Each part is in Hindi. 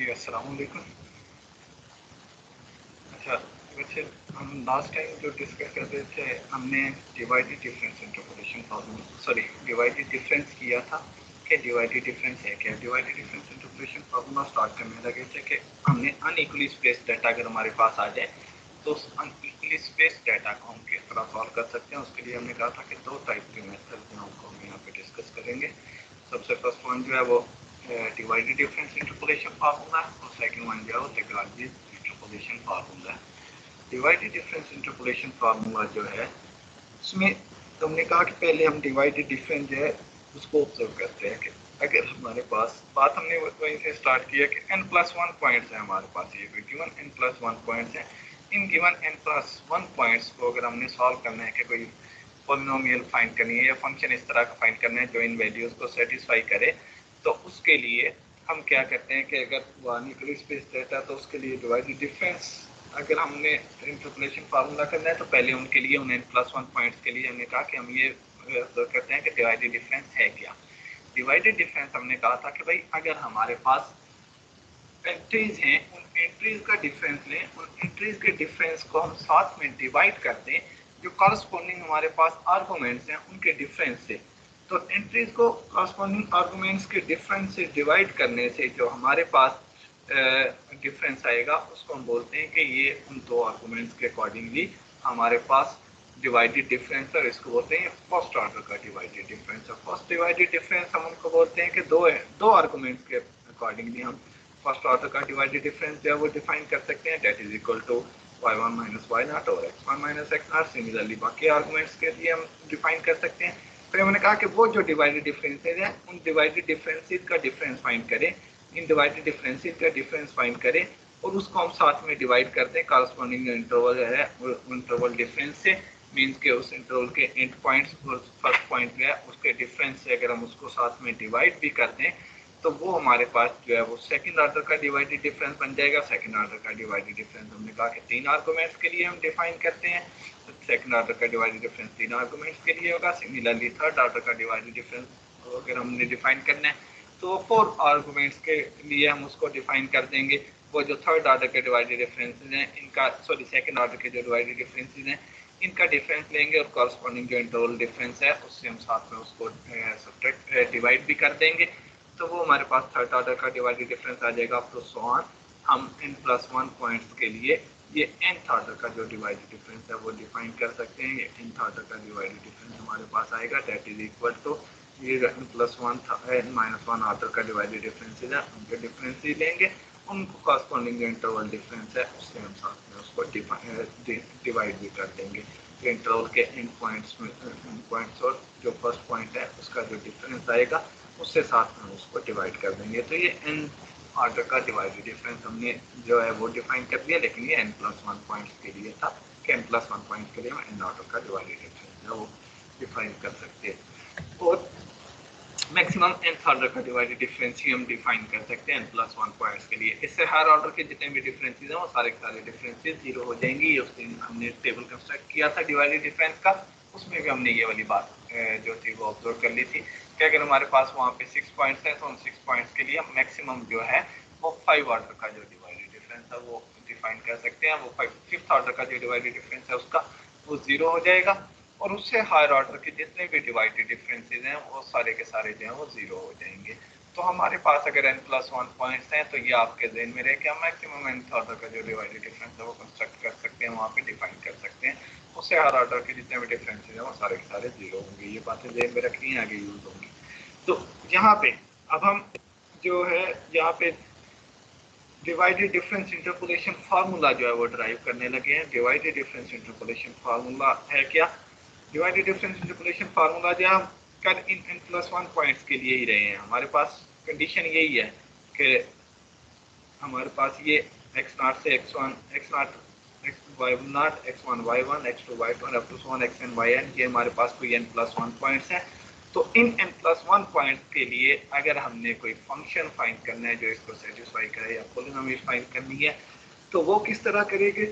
जी अस्सलाम वालेकुम। अच्छा वैसे हम लास्ट टाइम जो डिस्कस कर रहे थे हमने divided difference interpolation formula divided difference किया था कि डिवाइडेड डिफरेंस है क्या। Divided difference interpolation formula start करने लगे थे कि हमने अनइक्वली स्पेस डाटा अगर हमारे पास आ जाए तो उस अनइक्वली स्पेस डाटा को हम किस तरह सॉल्व कर सकते हैं। उसके लिए हमने कहा था कि दो टाइप के मेथड हैं उनको हम यहाँ पे डिस्कस करेंगे। सबसे फर्स्ट वन जो है वो डिवाइडेड डिफरेंस इंटरपोलेशन फार्मूला है और सेकंड वन जो है वो लैग्रांज इंटरपोलेशन फार्मूला है। डिवाइडेड डिफरेंस इंटरपोलेशन फार्मूला जो है उसमें तुमने कहा कि पहले हम डिवाइडेड डिफरेंस जो है उसको ऑब्जर्व करते हैं कि अगर हमारे पास बात हमने वहीं से स्टार्ट किया कि n+1 पॉइंट्स है हमारे पास, ये गिवन n+1 पॉइंट्स है। इन गिवन n+1 पॉइंट्स को अगर हमने सॉल्व करना है कि कोई पॉलिनोमियल फाइंड करनी है या फंक्शन इस तरह का फाइंड करना है जो इन वैल्यूज को सेटिस्फाई करे, तो उसके लिए हम क्या करते हैं कि अगर वो अनइक्वल स्पेस रहता है तो उसके लिए डिवाइडेड डिफरेंस अगर हमने इंटरपोलेशन फार्मूला करना है तो पहले उनके लिए उन n+1 पॉइंट्स के लिए हमने कहा कि हम ये करते हैं कि डिवाइडेड डिफरेंस है क्या। डिवाइडेड डिफरेंस हमने कहा था कि भाई अगर हमारे पास एंट्रीज हैं उन एंट्रीज का डिफरेंस लें, उन एंट्रीज के डिफरेंस को हम साथ में डिवाइड कर दें जो कॉरस्पॉन्डिंग हमारे पास आर्गुमेंट्स हैं उनके डिफरेंस से। तो एंट्रीज को कॉरस्पॉन्डिंग आर्गुमेंट्स के डिफरेंस से डिवाइड करने से जो हमारे पास डिफरेंस आएगा उसको हम बोलते हैं कि ये उन दो आर्गुमेंट्स के अकॉर्डिंगली हमारे पास डिवाइडेड डिफरेंस है। इसको बोलते हैं फर्स्ट ऑर्डर का डिवाइडेड डिफरेंस है। फर्स्ट डिवाइडेड डिफरेंस हम उनको बोलते हैं कि दो आर्गुमेंट्स के अकॉर्डिंगली हम फर्स्ट ऑर्डर का डिवाइडेड डिफरेंस जो है वो डिफाइन कर सकते हैं, that is equal to y1 minus y0 और x1 माइनस x0। सिमिलरली बाकी आर्गुमेंट्स के लिए हम डिफाइन कर सकते हैं। फिर हमने कहा कि वो जो डिवाइडेड डिफरेंसेज हैं उन डिवाइडेड डिफरेंसेज का डिफरेंस फाइंड करें, इन डिवाइडेड डिफरेंसेज का डिफरेंस फाइंड करें और उसको हम साथ में डिवाइड करते हैं कॉरस्पॉन्डिंग इंटरवल है इंटरवल डिफरेंस से। मीन्स के उस इंटरवल के एंड पॉइंट्स फर्स्ट पॉइंट जो है उसके डिफरेंस से अगर हम उसको साथ में डिवाइड भी कर दें तो वो हमारे पास जो है वो सेकंड ऑर्डर का डिवाइडेड डिफरेंस बन जाएगा। सेकंड ऑर्डर का डिवाइडेड डिफरेंस हमने कहा कि तीन आर्गुमेंट्स के लिए हम डिफाइन करते हैं, तो सेकंड ऑर्डर का डिवाइडेड डिफरेंस तीन आर्गुमेंट्स के लिए होगा। सिमिलरली थर्ड ऑर्डर का डिवाइडेड डिफरेंस अगर हमने डिफाइन करना है तो फोर आर्गुमेंट्स के लिए हम उसको डिफाइन कर देंगे। वो जो थर्ड ऑर्डर के डिवाइडेड डिफरेंसेज हैं इनका सेकंड ऑर्डर के जो डिवाइडेड डिफरेंसेज हैं इनका डिफरेंस लेंगे और कॉरस्पॉन्डिंग जो इंटरवल डिफरेंस है उससे हम साथ में उसको सब्ट्रैक्ट डिवाइड भी कर देंगे, तो वो हमारे पास थर्ड ऑर्डर का डिवाइडेड डिफरेंस आ जाएगा अप टू सो ऑन। हम n+1 पॉइंट्स के लिए ये nth ऑर्डर का जो डिवाइडेड डिफरेंस है वो डिफाइन कर सकते हैं। ये nth ऑर्डर का डिवाइडेड डिफरेंस हमारे पास आएगा, दैट इज इक्वल टू ये n+1 माइनस 1 ऑर्डर का डिवाइडेड डिफरेंस है उनके डिफरेंस ही लेंगे, उनको कॉरस्पॉन्डिंग जो इंटरवल डिफरेंस है उससे हम साथ में उसको डिवाइड भी कर देंगे। तो इंटरवल के एंड पॉइंट्स और जो फर्स्ट पॉइंट है उसका जो डिफरेंस आएगा उससे साथ में उसको डिवाइड कर देंगे। तो ये n ऑर्डर का डिवाइडेड डिफरेंस हमने जो है वो डिफाइन कर दिया, लेकिन ये n+1 पॉइंट्स के लिए था कि n+1 पॉइंट्स के लिए हम n ऑर्डर का डिवाइडेड डिफरेंस है वो डिफाइन कर सकते हैं। और मैक्सिमम nth ऑर्डर का डिवाइडेड डिफरेंस ही हम डिफाइन कर सकते हैं n+1 पॉइंट्स के लिए। इससे हर ऑर्डर के जितने भी डिफरेंसेस हैं वो सारे डिफरेंसेस जीरो हो जाएंगे। ये उस दिन हमने टेबल कंस्ट्रक्ट किया था डिवाइडेड डिफरेंस का, उसमें भी हमने ये वाली बात जो थी वो ऑब्जर्व कर ली थी कि अगर हमारे पास वहाँ पे 6 पॉइंट्स हैं तो उन 6 पॉइंट्स के लिए हम मैक्सिमम जो है वो 5 ऑर्डर का जो डिवाइडेड डिफरेंस है वो डिफाइन कर सकते हैं। वो फिफ्थ ऑर्डर का जो डिवाइडेड डिफरेंस है उसका वो जीरो हो जाएगा और उससे हायर ऑर्डर के जितने भी डिवाइडेड डिफरेंसेस हैं वो सारे के सारे जो हैं वो जीरो हो जाएंगे। तो हमारे पास अगर n+1 पॉइंट्स हैं तो ये आपके ज़हन में रहे कि हम मैक्सिमम nth ऑर्डर का जो डिवाइडेड डिफरेंस है वो कंस्ट्रक्ट कर सकते हैं, वहाँ पे डिफाइन कर सकते हैं। उससे हर ऑर्डर के जितने भी डिफरेंसेस हैं वो सारे के सारे जीरो होंगे। ये बातें ज़हन में रखनी है, आगे यूज होंगी। तो यहाँ पे अब हम जो है यहाँ पे डिवाइडेड डिफरेंस इंटरपोलेशन फार्मूला जो है वो ड्राइव करने लगे हैं। डिवाइडेड डिफरेंस इंटरपोलेशन फार्मूला है क्या? डिवाइडेड डिफरेंस इंटरपोलेशन फार्मूला जो हम कर इन n+1 पॉइंट्स के लिए ही रहे हैं। हमारे पास कंडीशन यही है कि हमारे पास ये x0 से x1 x0 y0 x1 y1 x2 y2 up to so on xn yn, ये हमारे पास कोई n+1 पॉइंट्स हैं। तो इन n+1 पॉइंट्स के लिए अगर हमने कोई फंक्शन फाइंड करना है जो इसको सेटिस्फाई करे या पॉलिनोमियल फाइंड करनी है तो वो किस तरह करेंगे,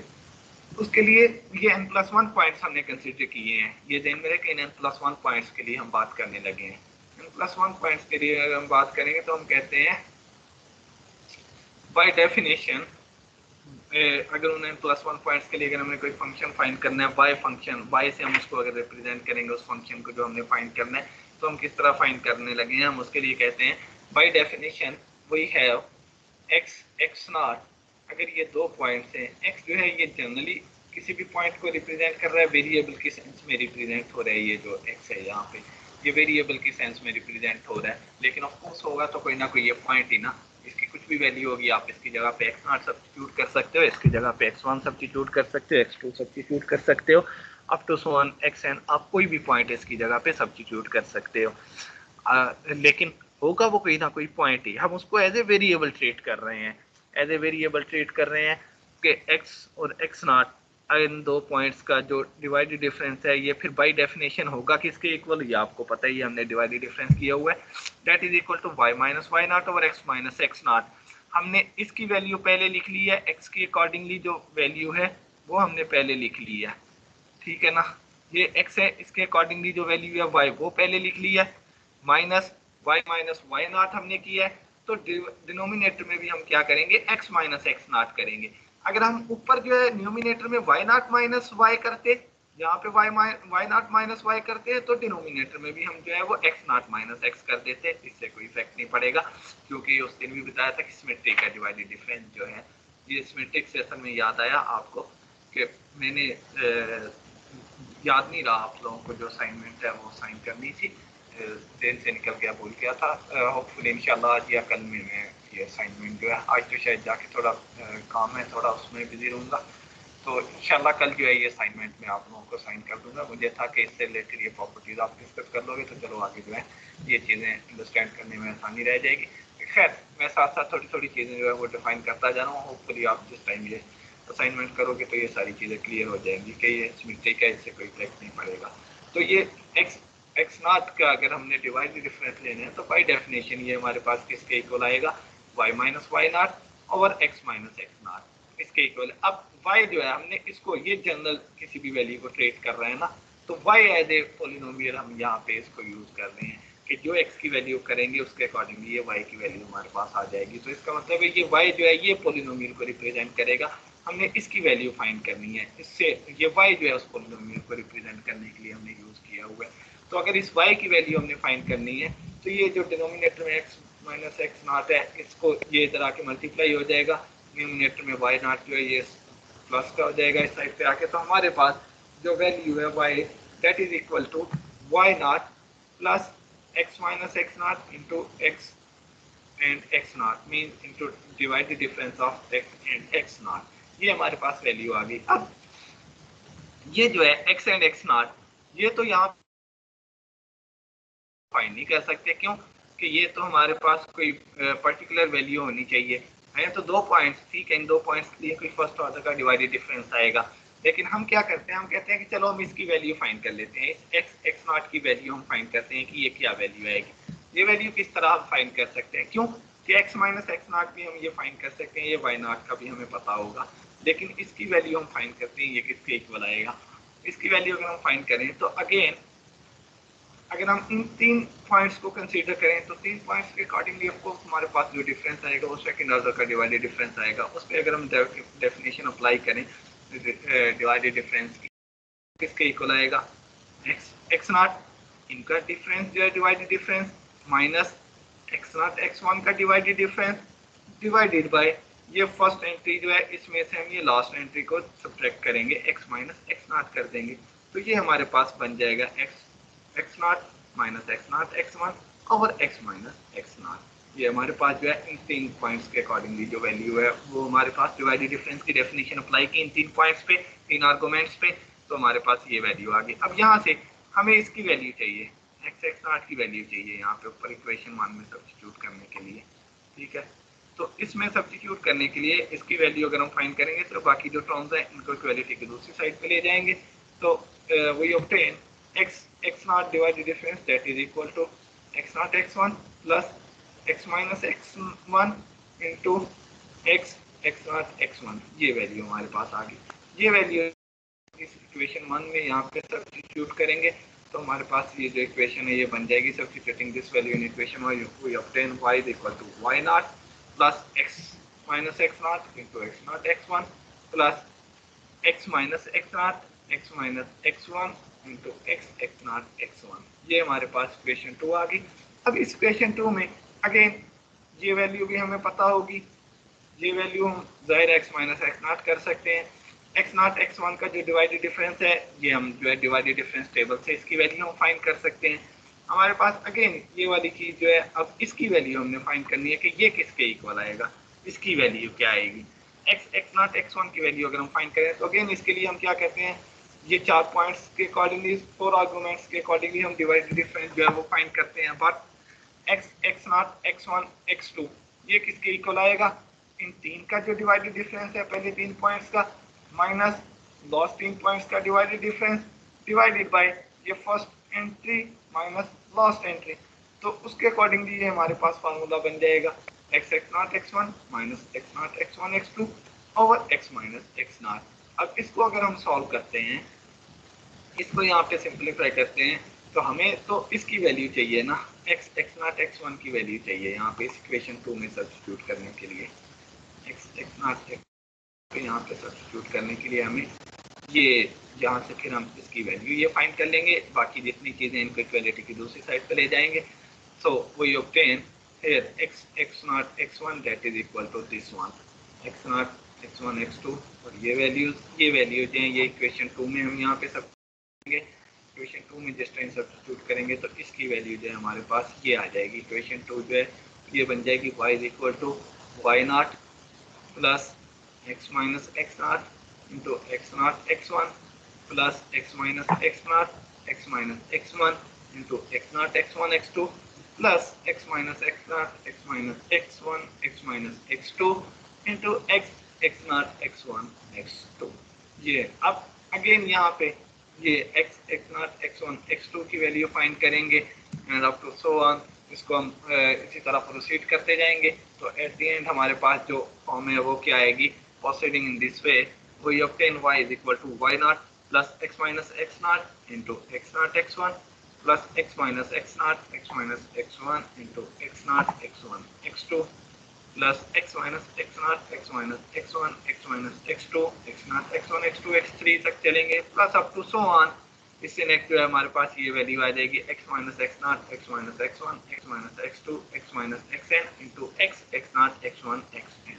उसके लिए ये n+1 पॉइंट्स हमने कंसीडर किए हैं। ये ध्यान में रहे कि इन n+1 पॉइंट्स के लिए हम बात करने लगे हैं। n+1 पॉइंट्स के लिए अगर हम बात करेंगे तो हम कहते हैं बाय डेफिनेशन अगर उन्हें +1 पॉइंट्स के लिए अगर हमें कोई फंक्शन फाइंड करना है बाय फंक्शन, बाय से हम उसको अगर रिप्रेजेंट करेंगे उस फंक्शन को जो हमने फाइंड करना है, तो हम किस तरह फाइंड करने लगे हैं, हम उसके लिए कहते हैं by definition we have x naught. अगर ये दो पॉइंट्स हैं, x जो है ये जनरली किसी भी पॉइंट को रिप्रेजेंट कर रहा है, वेरिएबल के सेंस में रिप्रेजेंट हो रहा है, ये जो x है यहाँ पे ये वेरिएबल के सेंस में रिप्रेजेंट हो रहा है, लेकिन ऑफ कोर्स होगा तो कोई ना कोई ये पॉइंट ही ना, इसकी कुछ भी वैल्यू होगी, आप इसकी जगह पे x नॉट सब्स्टिट्यूट कर सकते हो, इसकी जगह पे x1 सब्स्टिट्यूट कर सकते हो, x2 सब्स्टिट्यूट कर सकते हो, up to so on xn, आप कोई भी पॉइंट इसकी जगह पे सब्स्टिट्यूट कर सकते हो। लेकिन होगा वो कोई ना कोई पॉइंट ही, हम उसको एज ए वेरिएबल ट्रीट कर रहे हैं, एज ए वेरिएबल ट्रीट कर रहे हैं कि x और x नॉट इन दो पॉइंट्स का जो डिवाइडेड डिफरेंस है ये फिर बाय डेफिनेशन होगा किसके इक्वल, ये आपको पता ही है, हमने डिवाइडेड डिफरेंस किया हुआ है, that is equal to y minus y naught over x minus x naught. हमने इसकी वैल्यू पहले लिख ली है, x के अकॉर्डिंगली जो वैल्यू है वो हमने पहले लिख ली है, ठीक है ना, ये x है, इसके अकॉर्डिंगली जो वैल्यू है y वो पहले लिख ली है, माइनस वाई नॉट हमने किया है, तो डिनोमिनेटर में भी हम क्या करेंगे x माइनस एक्स नॉट करेंगे। अगर हम ऊपर जो है न्यूमिनेटर में y नॉट माइनस वाई करते, यहाँ पे y नॉट माइनस वाई करते हैं, तो डिनोमिनेटर में भी हम जो है वो x नॉट माइनस एक्स कर देते, इससे कोई इफेक्ट नहीं पड़ेगा, क्योंकि उस दिन भी बताया था कि सिमेट्रिक का डिवाइडेड डिफरेंस जो है ये सिमेट्रिक से असल में याद आया आपको कि मैंने याद नहीं रहा आप लोगों को जो असाइनमेंट है वो साइन करनी थी, देर से निकल गया, भूल गया था, होपफुली इंशाल्लाह आज या कल में मैं ये असाइनमेंट जो है, आज तो शायद जाके थोड़ा काम है, थोड़ा उसमें बिजी रहूँगा, तो इंशाल्लाह कल जो है ये असाइनमेंट मैं आप लोगों को साइन कर दूंगा। मुझे था कि इससे रिलेटेड ये प्रॉपर्टीज आप डिस्कस कर लोगे तो चलो आगे जो है ये चीज़ें अंडरस्टैंड करने में आसानी रह जाएगी। खैर मैं साथ साथ थोड़ी थोड़ी चीज़ें जो है वो डिफाइन करता जा रहा हूँ, होपफुली आप जिस टाइम ये असाइनमेंट करोगे तो ये सारी चीज़ें क्लियर हो जाएंगी कि ये सिमेट्रिक है, इससे कोई इफेक्ट नहीं पड़ेगा। तो ये एक्स नॉट का अगर हमने डिवाइडेड डिफरेंस लेना है तो बाय डेफिनेशन ये हमारे पास किसके इक्वल आएगा, y minus y naught over x minus x naught, इसके इक्वल। अब y जो है हमने इसको ये जनरल किसी भी वैल्यू को ट्रेट कर रहे हैं ना, तो y एज ए पोलिनोमियल हम यहाँ पे इसको यूज कर रहे हैं कि जो x की वैल्यू करेंगे उसके अकॉर्डिंगली ये y की वैल्यू हमारे पास आ जाएगी, तो इसका मतलब है ये y जो है ये पोलिनोमियल को रिप्रेजेंट करेगा, हमने इसकी वैल्यू फाइंड करनी है, इससे ये y जो है उस पोलिनोमियल को रिप्रेजेंट करने के लिए हमने यूज किया हुआ है। तो अगर इस y की वैल्यू हमने फाइंड करनी है तो ये जो डिनोमिनेटर में x माइनस एक्स नॉट है इसको ये इधर आके मल्टीप्लाई हो जाएगा, डिनोमिनेटर में y नॉट जो है ये प्लस का हो जाएगा इस साइड पे आके, तो हमारे पास जो वैल्यू है y that is equal to y naught plus x minus x naught into x and x naught mean into divided difference of x and x naught, ये हमारे पास वैल्यू आ गई। अब ये जो है x एंड x नॉट ये तो यहाँ फाइंड नहीं कर सकते, क्यों कि ये तो हमारे पास कोई पर्टिकुलर वैल्यू होनी चाहिए है, तो दो पॉइंट्स, ठीक है, इन दो पॉइंट्स के लिए कोई फर्स्ट ऑर्डर का डिवाइडेड डिफरेंस आएगा, लेकिन हम क्या करते हैं, हम कहते हैं कि चलो हम इसकी वैल्यू फाइंड कर लेते हैं, इस x नॉट की वैल्यू हम फाइंड करते हैं कि ये क्या वैल्यू आएगी। ये वैल्यू किस तरह हम फाइंड कर सकते हैं, क्यों कि x माइनस एक्स नॉट भी हम ये फाइंड कर सकते हैं, ये y नॉट का भी हमें पता होगा, लेकिन इसकी वैल्यू हम फाइंड करते हैं ये किसके इक्वल आएगा। इसकी वैल्यू अगर हम फाइंड करें तो अगेन अगर हम इन तीन पॉइंट्स को कंसीडर करें तो तीन पॉइंट्स के अकॉर्डिंगली आपको हमारे पास जो डिफरेंस आएगा वो सेकंड ऑर्डर का डिवाइडेड डिफरेंस आएगा, उस पर अगर हम डेफिनेशन अप्लाई करें डिवाइडेड डिफरेंस की, किसके इक्वल आएगा, एक्स नॉट इनका डिफरेंस जो है divided difference minus x naught x one का डिवाइडेड डिफरेंस डिवाइडेड बाय ये फर्स्ट एंट्री जो है इसमें से हम ये लास्ट एंट्री को सब्ट्रैक्ट करेंगे, x माइनस एक्स नॉट कर देंगे, तो ये हमारे पास बन जाएगा x not minus x naught x one over x minus x not. ये हमारे पास जो है इन तीन पॉइंट्स के अकॉर्डिंगली जो वैल्यू है वो हमारे पास डिवाइडेड डिफरेंस की डेफिनेशन अप्लाई की इन तीन पॉइंट्स पे, तीन आर्गुमेंट्स पे, तो हमारे पास ये वैल्यू आ गई। अब यहाँ से हमें इसकी वैल्यू चाहिए, एक्स नॉट की वैल्यू चाहिए यहाँ पे ऊपर इक्वेशन 1 में सब्स्टिट्यूट करने के लिए, ठीक है, तो इसमें सब्स्टिट्यूट करने के लिए इसकी वैल्यू अगर हम फाइंड करेंगे तो बाकी जो टर्म्स हैं इनको इक्वालिटी की दूसरी साइड पे ले जाएंगे, तो we obtain x naught divided difference that is equal to x naught x1 plus x minus x1 into x naught x1, ये वैल्यू हमारे पास आ गई। ये वैल्यू इस इक्वेशन 1 में यहाँ पे सब्स्टिट्यूट करेंगे तो हमारे पास ये जो इक्वेशन है ये बन जाएगी, substituting this value in equation 1 we obtain y is equal to y naught plus x minus x naught into x naught x one plus x minus x naught x minus x one into x naught x one. ये हमारे पास इक्वेशन 2 आ गई। अब इस इक्वेशन 2 में अगेन ये वैल्यू भी हमें पता होगी, ये वैल्यू हम जाहिर एक्स माइनस एक्स नॉट कर सकते हैं। एक्स नॉट एक्स वन का जो डिवाइडेड डिफरेंस है ये हम जो है डिवाइडेड डिफरेंस टेबल से इसकी वैल्यू हम फाइंड कर सकते हैं। हमारे पास अगेन ये वाली चीज जो है, अब इसकी वैल्यू हमने फाइंड करनी है कि ये किसके इक्वल आएगा, इसकी वैल्यू क्या आएगी। एक्स नॉट एक्स वन की वैल्यू अगर हम फाइंड करें तो अगेन इसके लिए हम क्या कहते हैं, ये 4 पॉइंट्स के अकॉर्डिंगली 4 आर्गुमेंट्स के अकॉर्डिंगली हम डिवाइडेड डिफरेंस जो है वो फाइंड करते हैं। But x naught x one x two ये किसके इक्वल आएगा, इन तीन का जो डिवाइडेड डिफरेंस है पहले 3 पॉइंट्स का माइनस लास्ट 3 पॉइंट्स का डिवाइडेड डिफरेंस डिवाइडेड बाय ये first entry minus last entry. तो उसके अकॉर्डिंगली ये हमारे पास फार्मूला बन जाएगा x naught x one minus x naught x one x two over x minus x naught. अब इसको अगर हम सॉल्व करते हैं, इसको यहाँ पे सिंप्लीफाई करते हैं तो हमें तो इसकी वैल्यू चाहिए ना, एक्स नॉट एक्स वन की वैल्यू चाहिए यहाँ पे इस इक्वेशन 2 में सब्स्टिट्यूट करने के लिए। एक्स नॉट एक्स यहाँ पे सब्स्टिट्यूट करने के लिए हमें ये यहाँ से फिर हम इसकी वैल्यू ये फाइंड कर लेंगे, बाकी जितनी चीज़ें इनको इक्वलिटी की दूसरी साइड पे ले जाएंगे। So we obtain here x naught x one that is equal to this one x naught x one x two, और ये वैल्यूज हैं ये इक्वेशन 2 में हम यहाँ पे सब इक्वेशन 2 में जिस टाइम सब्स्टिट्यूट करेंगे तो इसकी वैल्यू जो है हमारे पास ये आ जाएगी। इक्वेशन 2 जो है ये बन जाएगी y is equal to y not plus x minus x naught into x naught x one plus x minus x one into x naught x one x two plus x minus x one x minus x two into x naught x one x two. ये अब अगेन यहाँ पे ये x naught x one x two की वैल्यू फाइंड करेंगे and up to so on, इसको हम इसी तरह प्रोसीड करते जाएंगे। तो एट द एंड हमारे पास जो फॉर्म है वो क्या आएगी, proceeding in this way we obtain y is equal to y not plus x minus x naught into x naught x one plus x minus x one into x naught x one x two plus x minus x naught x minus x two x naught x one x two x three तक चलेंगे plus up to so on. इससे नेक्स्ट जो है हमारे पास ये वैल्यू आ जाएगी x minus x naught x minus x one x minus x two x minus x n into x naught x one x n.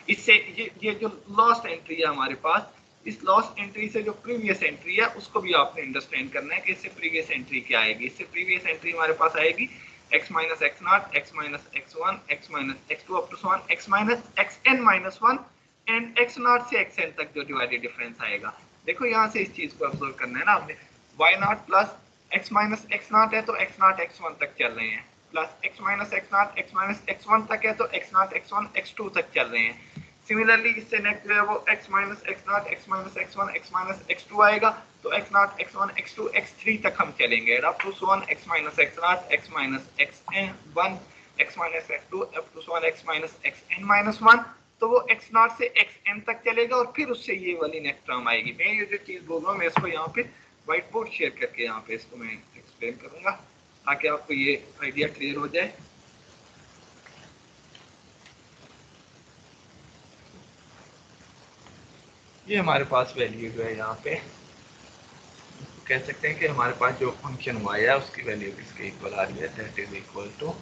इससे ये जो लास्ट एंट्री है हमारे पास, इस लास्ट एंट्री से जो प्रीवियस एंट्री है उसको भी आपने अंडरस्टैंड करना है कि इससे प्रीवियस एंट्री क्या आएगी। इससे प्रीवियस एंट्री हमारे पास आएगी x minus x not x minus x one x minus x two up to so on x minus x n minus one and x not से x n तक जो डिवाइडेड डिफरेंस आएगा। देखो यहाँ से इस चीज को ऑब्जर्व करना है ना आपने, y naught plus x minus x not है तो x नॉट एक्स वन तक चल रहे हैं, plus x minus x not x minus x one तक है तो x not x one x two तक चल रहे हैं। सिमिलरली इससे नेक्स्ट जो है वो x minus x not x minus x one x minus x two आएगा तो x not x one x two x three तक हम चलेंगे up to so on x minus x not x minus x n one x minus x two up to so on x minus x n minus one. तो वो x नॉट से x n तक चलेगा और फिर उससे ये वाली नेक्स्ट टर्म आएगी। मैं ये जो चीज बोल रहा हूँ मैं इसको यहाँ पे व्हाइट बोर्ड शेयर करके यहाँ पे इसको मैं एक्सप्लेन करूंगा ताकि आपको ये आइडिया क्लियर हो जाए। ये हमारे पास वैल्यू जो है यहाँ पे कह सकते हैं कि हमारे पास जो फंक्शन y है उसकी वैल्यू किसके इक्वल आ रही है, that is equal to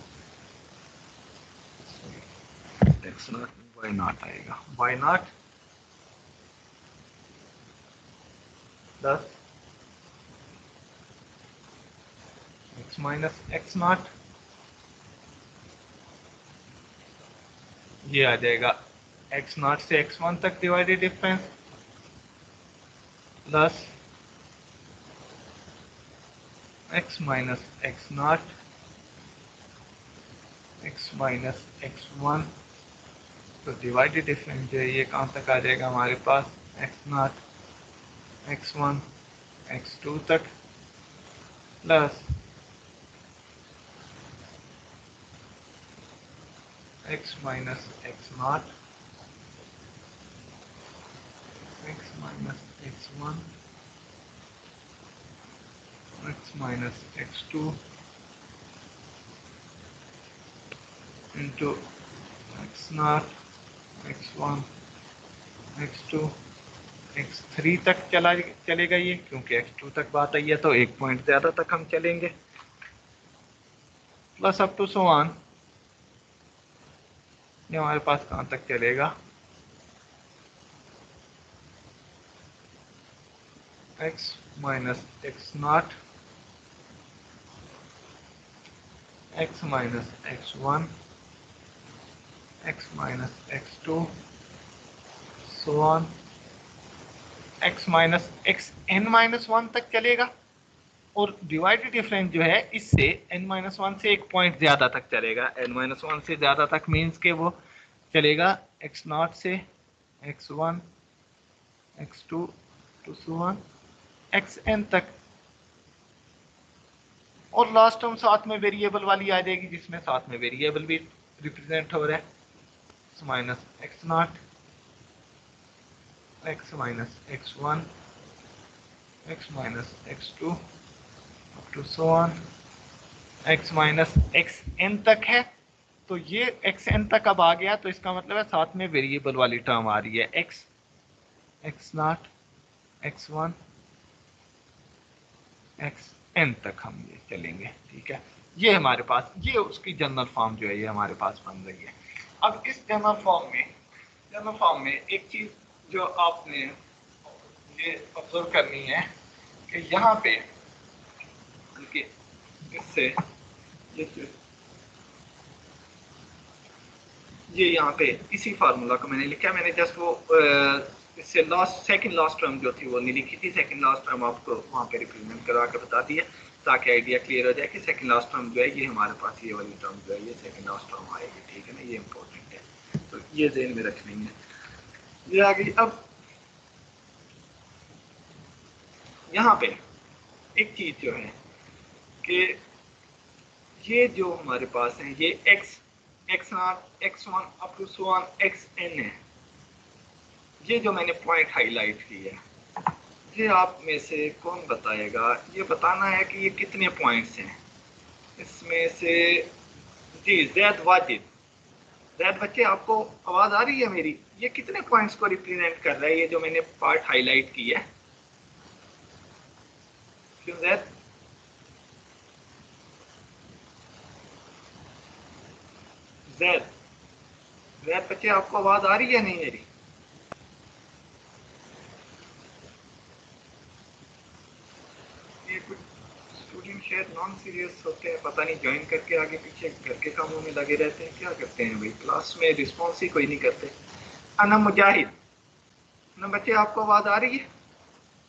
x not y not आएगा, y not plus x minus x not, ये आ जाएगा एक्स नॉट से एक्स वन तक divided difference plus x minus x not x minus x one, तो डिवाइडेड डिफरेंस जो है ये कहाँ तक आ जाएगा हमारे पास x not x one x two तक plus x minus x not x minus x one x minus x two into x not x1 x2 x3 तक चलेगा ये, क्योंकि x2 तक बात आई है तो एक पॉइंट ज्यादा तक हम चलेंगे, plus up to so on. ये हमारे पास कहाँ तक चलेगा, x minus x not x minus x1 x minus x2 so on x minus x n minus one तक चलेगा। और डिवाइडेड डिफरेंस जो है इससे n माइनस वन से एक पॉइंट ज्यादा तक चलेगा। n माइनस वन से ज्यादा तक मीन्स के वो चलेगा x नॉट से x1 x2 to so on xn तक। और लास्ट टर्म साथ में वेरिएबल वाली आ जाएगी, जिसमें साथ में वेरिएबल भी रिप्रेजेंट हो रहा है, x minus x not x minus x1 x minus x2 up to so on x minus x n तक है। तो ये एक्स एन तक अब आ गया, तो इसका मतलब है साथ में वेरिएबल वाली टर्म आ रही है, x not x1 x n तक हम ये चलेंगे। ठीक है, ये हमारे पास, ये उसकी जनरल फॉर्म जो है ये हमारे पास बन रही है। अब इस जनरल फॉर्म में एक चीज जो आपने ये ऑब्जर्व करनी है कि यहाँ पे इससे ये यहाँ पे इसी फार्मूला को मैंने लिखा, मैंने जस्ट वो इससे सेकंड लास्ट टर्म जो थी वो नहीं लिखी थी, सेकंड लास्ट टर्म आपको वहाँ पे रिप्रेजेंट करा के बता दी है, ताकि आइडिया क्लियर हो जाए कि सेकंड लास्ट टर्म जो है ये हमारे पास ये वाली टर्म जो है ये सेकंड लास्ट टर्म आएगी। ठीक है ना, ये इंपॉर्टेंट है, तो ये ज़हन में रखनी है। ये आ गई। अब यहाँ पे एक चीज जो है कि ये जो हमारे पास है ये x not x1 up to so on xn है, ये जो मैंने पॉइंट हाईलाइट की है, ये आप में से कौन बताएगा, ये बताना है कि ये कितने पॉइंट्स हैं इसमें से। जी जैद वाजिद, जैद बच्चे आपको आवाज आ रही है मेरी, ये कितने पॉइंट्स को रिप्रेजेंट कर रहा है ये जो मैंने पार्ट हाईलाइट की है, क्यों जैद? जैद जैद बच्चे आपको आवाज आ रही है नहीं मेरी? ये कुछ स्टूडेंट शायद नॉन सीरियस होते हैं, पता नहीं, ज्वाइन करके आगे पीछे घर के कामों में लगे रहते हैं, क्या करते हैं भाई, क्लास में रिस्पॉन्स ही कोई नहीं करते। अनम मुजाहिद, अनम बच्चे आपको आवाज आ रही है?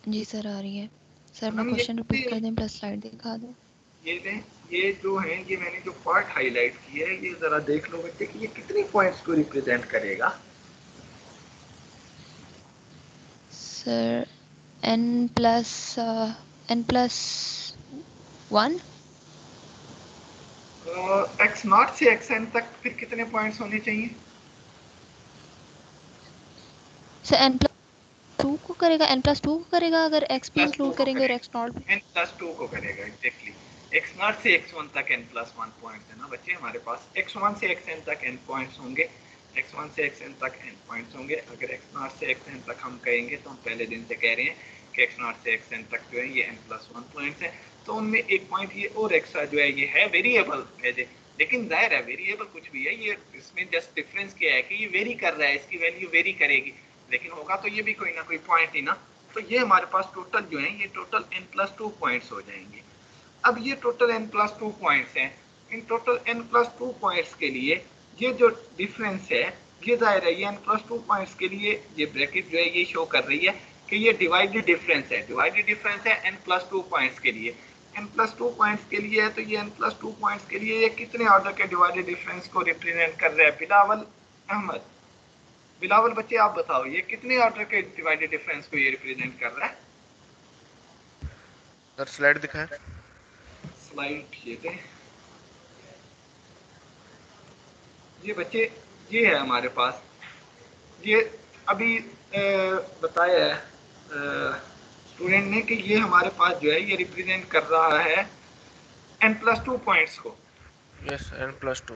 जी सर आ रही है सर, मैं अनम क्वेश्चन रिपीट कर दें प्लस स्लाइड दिखा दें। ये जो है ये मैंने जो पार्ट हाईलाइट की है ये जरा देख लो बच्चे कि ये कितने पॉइंट्स को रिप्रेजेंट करेगा। Sir n plus 1 x not से एक्स एन तक फिर कितने पॉइंट्स होने चाहिए? सर n प्लस 2 को करेगा, n प्लस 2 को करेगा अगर x भी प्लस टू इंक्लूड को करेंगे और x करेगा, नॉट भी। एन प्लस टू को करेगा एग्जैक्टली। एक्स नॉट से एक्स वन तक एन प्लस वन पॉइंट है ना बच्चे हमारे पास, एक्स वन से एक्स एन तक एन पॉइंट्स होंगे, एक्स वन से एक्स एन तक एन पॉइंट्स होंगे। अगर एक्स नॉट से एक्स एन तक हम कहेंगे तो हम पहले दिन से कह रहे हैं कि एक्स नॉट से एक्स एन तक जो है ये एन प्लस वन पॉइंट्स है, तो उनमें एक पॉइंट ये और एक्स्ट्रा जो है ये है वेरिएबल है, लेकिन जाहिर है वेरिएबल कुछ भी है, ये इसमें जस्ट डिफरेंस क्या है कि ये वेरी कर रहा है, इसकी वैल्यू वेरी करेगी, लेकिन होगा तो ये भी कोई ना कोई पॉइंट ही ना। तो ये हमारे पास टोटल जो है ये total n plus two points हो जाएंगे। अब ये total n plus two points हैं, इन total n plus two points के लिए ये जो डिफरेंस है ये जाहिर है ये n प्लस टू पॉइंट्स के लिए ये ब्रैकेट जो है ये शो कर रही है कि ये डिवाइडेड डिफरेंस है, डिवाइडेड डिफरेंस है n प्लस टू पॉइंट्स के लिए, n प्लस टू पॉइंट्स के लिए है, तो ये n प्लस टू पॉइंट्स के लिए ये कितने ऑर्डर के डिवाइडेड डिफरेंस को रिप्रेजेंट कर रहा है? बिलावल अहमद, बिलावल बच्चे आप बताओ ये कितने ऑर्डर के डिवाइडेड डिफरेंस को ये रिप्रेजेंट कर रहा है? सर स्लाइड दिखाएं। स्लाइड ये थे, ये बच्चे ये है हमारे पास, ये अभी बताया है स्टूडेंट ने कि ये हमारे पास जो है ये रिप्रेजेंट कर रहा है n प्लस टू पॉइंट्स को। Yes n plus to.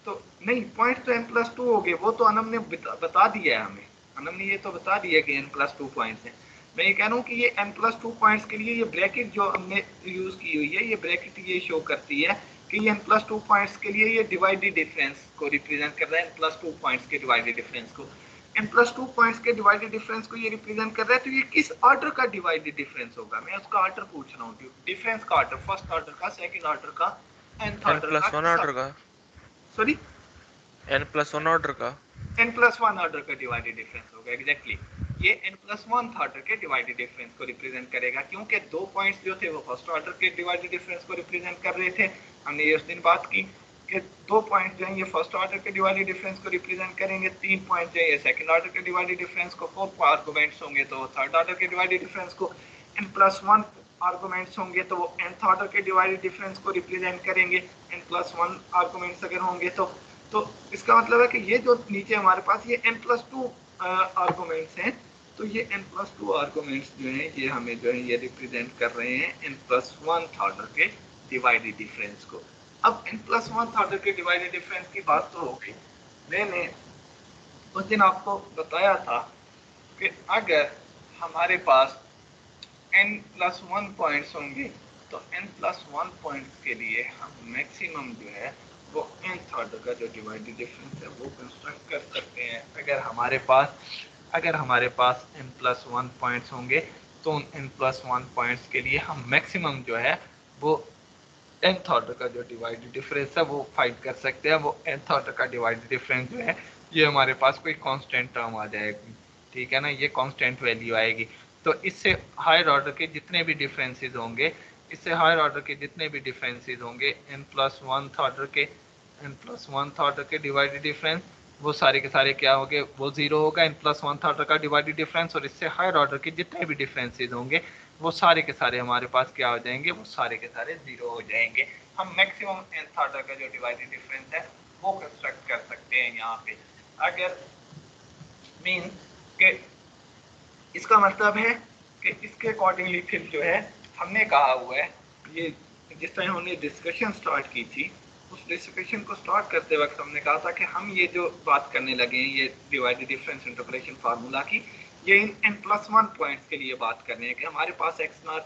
तो नहीं, पॉइंट तो n+2 हो गए, वो तो अनम ने बता दिया है हमें, अनम ने ये तो बता दिया कि n+2 पॉइंट्स हैं। मैं ये कह रहा हूँ कि ये n+2 पॉइंट्स के लिए ये ब्रैकेट जो हमने यूज की हुई है, ये ब्रैकेट ये शो करती है कि ये n+2 पॉइंट्स के लिए ये डिवाइडेड डिफरेंस को रिप्रेजेंट कर रहा है, n+2 पॉइंट्स के डिवाइडेड डिफरेंस को, n+2 पॉइंट्स के डिवाइडेड डिफरेंस को ये रिप्रेजेंट कर रहा है। तो ये किस ऑर्डर का डिवाइडेड डिफरेंस होगा, मैं उसका ऑर्डर पूछ रहा हूँ, डिफरेंस का ऑर्डर, फर्स्ट ऑर्डर का, सेकंड ऑर्डर का, nth n ऑर्डर का, प्लस वन किस, ऑर्डर का, सॉरी n+1 ऑर्डर का, n+1 ऑर्डर का डिवाइडेड डिफरेंस होगा, एग्जैक्टली ये n+1 ऑर्डर के डिवाइडेड डिफरेंस को रिप्रेजेंट करेगा, क्योंकि दो पॉइंट्स जो थे वो फर्स्ट ऑर्डर के डिवाइडेड डिफरेंस को रिप्रेजेंट कर रहे थे। हमने ये उस दिन बात की कि दो पॉइंट जो है ये फर्स्ट ऑर्डर के डिवाइडेड डिफरेंस को रिप्रेजेंट करेंगे, तीन पॉइंट जो है ये सेकंड ऑर्डर के डिवाइडेड डिफरेंस को, फोर आर्गुमेंट्स होंगे तो थर्ड ऑर्डर के डिवाइडेड डिफरेंस को, n+1 आर्गुमेंट्स होंगे तो वो nth ऑर्डर के डिवाइडेड डिफरेंस को रिप्रेजेंट करेंगे, n+1 आर्गुमेंट्स अगर होंगे तो इसका मतलब है कि ये जो नीचे हमारे पास ये n+2 आर्गुमेंट्स हैं, तो ये n+2 आर्गुमेंट्स जो हैं ये हमें जो है ये रिप्रेजेंट कर रहे हैं n+1 ऑर्डर के डिवाइडेड डिफरेंस को। अब n+1 ऑर्डर के डिवाइडेड डिफरेंस की बात तो हो गई, मैंने उस दिन आपको बताया था कि अगर हमारे पास n+1 पॉइंट्स होंगे तो n+1 पॉइंट्स के लिए हम मैक्सिमम जो है वो nth ऑर्डर का जो डिवाइडेड डिफरेंस है वो कंस्ट्रक्ट कर सकते हैं। अगर हमारे पास n+1 पॉइंट्स होंगे तो उन n+1 पॉइंट्स के लिए हम मैक्सिमम जो है वो nth ऑर्डर का जो डिवाइडेड डिफरेंस है वो फाइंड कर सकते हैं। वो nth ऑर्डर का डिवाइडेड डिफरेंस जो है ये हमारे पास कोई कांस्टेंट टर्म आ जाएगी, ठीक है ना, ये कांस्टेंट वैल्यू आएगी। तो इससे हायर ऑर्डर के जितने भी डिफरेंसेस होंगे, n+1 ऑर्डर के डिवाइडेड डिफरेंस वो सारे के सारे क्या होंगे, वो जीरो होगा n+1 ऑर्डर का डिवाइडेड डिफरेंस, और इससे हायर ऑर्डर के जितने भी डिफरेंसेस होंगे वो सारे के सारे हमारे पास क्या हो जाएंगे, वो सारे के सारे जीरो हो जाएंगे। हम मैक्सिमम nth ऑर्डर का जो डिवाइडेड डिफरेंस है वो कंस्ट्रक्ट कर सकते हैं यहाँ पे। अगर मीन के इसका मतलब है कि इसके अकॉर्डिंगली फिर जो है हमने कहा हुआ है, ये जिस तरह हमने डिस्कशन स्टार्ट की थी, उस डिस्कशन को स्टार्ट करते वक्त हमने कहा था कि हम ये जो बात करने लगे हैं ये डिवाइडेड डिफरेंस इंटरपोलेशन फार्मूला की, ये इन n+1 पॉइंट्स के लिए बात कर रहे हैं कि हमारे पास x0,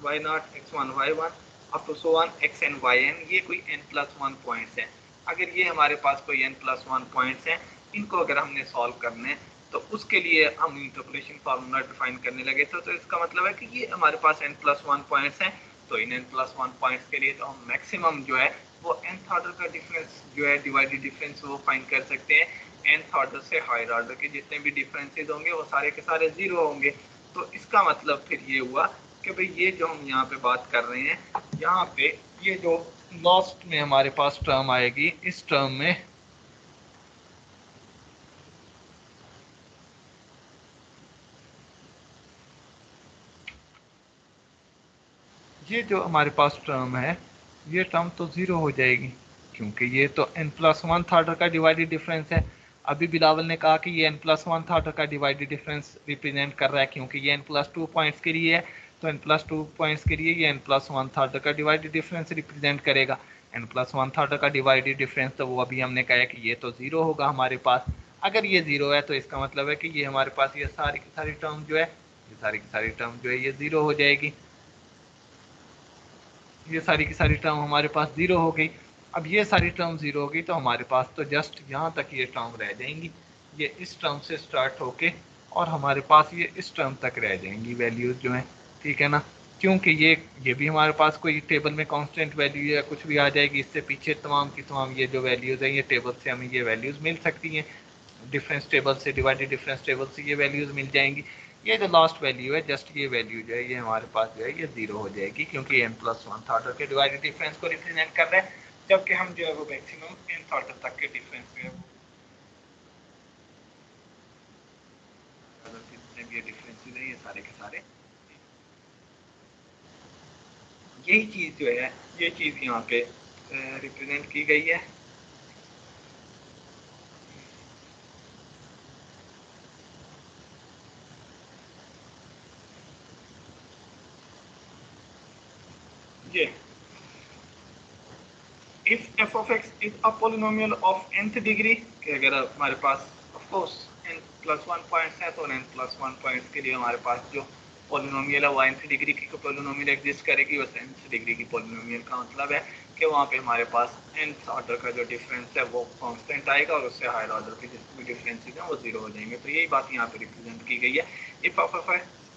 y0, x1, y1 up to so on xn, yn, ये कोई n+1 पॉइंट्स हैं। अगर ये हमारे पास कोई n+1 पॉइंट्स हैं, इनको अगर हमने सॉल्व करने हैं तो उसके लिए हम इंटरपोलेशन फार्मूला डिफाइन करने लगे थे। तो इसका मतलब है कि ये हमारे पास n+1 पॉइंट्स हैं, तो इन n+1 पॉइंट्स के लिए तो हम मैक्सिमम जो है वो nth ऑर्डर का डिफरेंस जो है डिवाइडेड डिफरेंस वो फाइंड कर सकते हैं। nth ऑर्डर से हायर ऑर्डर के जितने भी डिफरेंसेस होंगे वो सारे के सारे जीरो होंगे। तो इसका मतलब फिर ये हुआ कि भाई ये जो हम यहाँ पे बात कर रहे हैं, यहाँ पे ये जो लास्ट में हमारे पास टर्म आएगी, इस टर्म में ये जो हमारे पास टर्म है ये टर्म तो ज़ीरो हो जाएगी, क्योंकि ये तो n+1 ऑर्डर का डिवाइडेड डिफरेंस है। अभी बिलावल ने कहा कि ये n+1 ऑर्डर का डिवाइडेड डिफरेंस रिप्रेजेंट कर रहा है, क्योंकि ये n+2 पॉइंट्स के लिए है, तो n+2 पॉइंट्स के लिए ये n+1 ऑर्डर का डिवाइडेड डिफरेंस रिप्रेजेंट करेगा। n+1 ऑर्डर का डिवाइडेड डिफरेंस तो वो अभी हमने कहा है कि ये तो ज़ीरो होगा हमारे पास। अगर ये ज़ीरो है तो इसका मतलब है कि ये हमारे पास ये सारी की सारी टर्म जो है, ये सारी की सारी टर्म जो है ये ज़ीरो हो जाएगी। ये सारी की सारी टर्म हमारे पास ज़ीरो हो गई। अब ये सारी टर्म ज़ीरो हो गई तो हमारे पास तो जस्ट यहाँ तक ये टर्म रह जाएंगी, ये इस टर्म से स्टार्ट होके और हमारे पास ये इस टर्म तक रह जाएंगी वैल्यूज़ जो हैं, ठीक है ना, क्योंकि ये भी हमारे पास कोई टेबल में कांस्टेंट वैल्यू या कुछ भी आ जाएगी। इससे पीछे तमाम की तमाम ये जो वैल्यूज़ हैं ये टेबल से हमें ये वैल्यूज़ मिल सकती हैं, डिफरेंस टेबल से, डिवाइडेड डिफरेंस टेबल से ये वैल्यूज़ मिल जाएंगी। ये जो लास्ट वैल्यू है, जस्ट ये वैल्यू जो है ये हमारे पास जो है ये ज़ीरो हो जाएगी, क्योंकि n+1 ऑर्डर के डिवाइडेड डिफरेंस को रिप्रेजेंट कर रहे हैं, जबकि हम जो है वो मैक्सिमम nth ऑर्डर तक के डिफरेंस जो है वो जितने भी डिफरेंसेस हैं ये सारे के सारे, यही चीज़ जो है ये चीज़ यहाँ पे रिप्रेजेंट की गई है। ये if F of x is a polynomial of nth degree, कि अगर हमारे पास ऑफ कोर्स n+1 पॉइंट्स है तो n+1 पॉइंट्स के लिए हमारे पास जो पोलिनोमियल है वो nth डिग्री की पोलिनोमियल एग्जिस्ट करेगी। और nth डिग्री की पोलिनोमियल का मतलब है कि वहाँ पे हमारे पास nth ऑर्डर का जो डिफरेंस है वो कांस्टेंट आएगा और उससे हायर ऑर्डर के जितने भी डिफरेंसेस हैं वो जीरो हो जाएंगे। तो यही बात यहाँ पे रिप्रेजेंट की गई है। If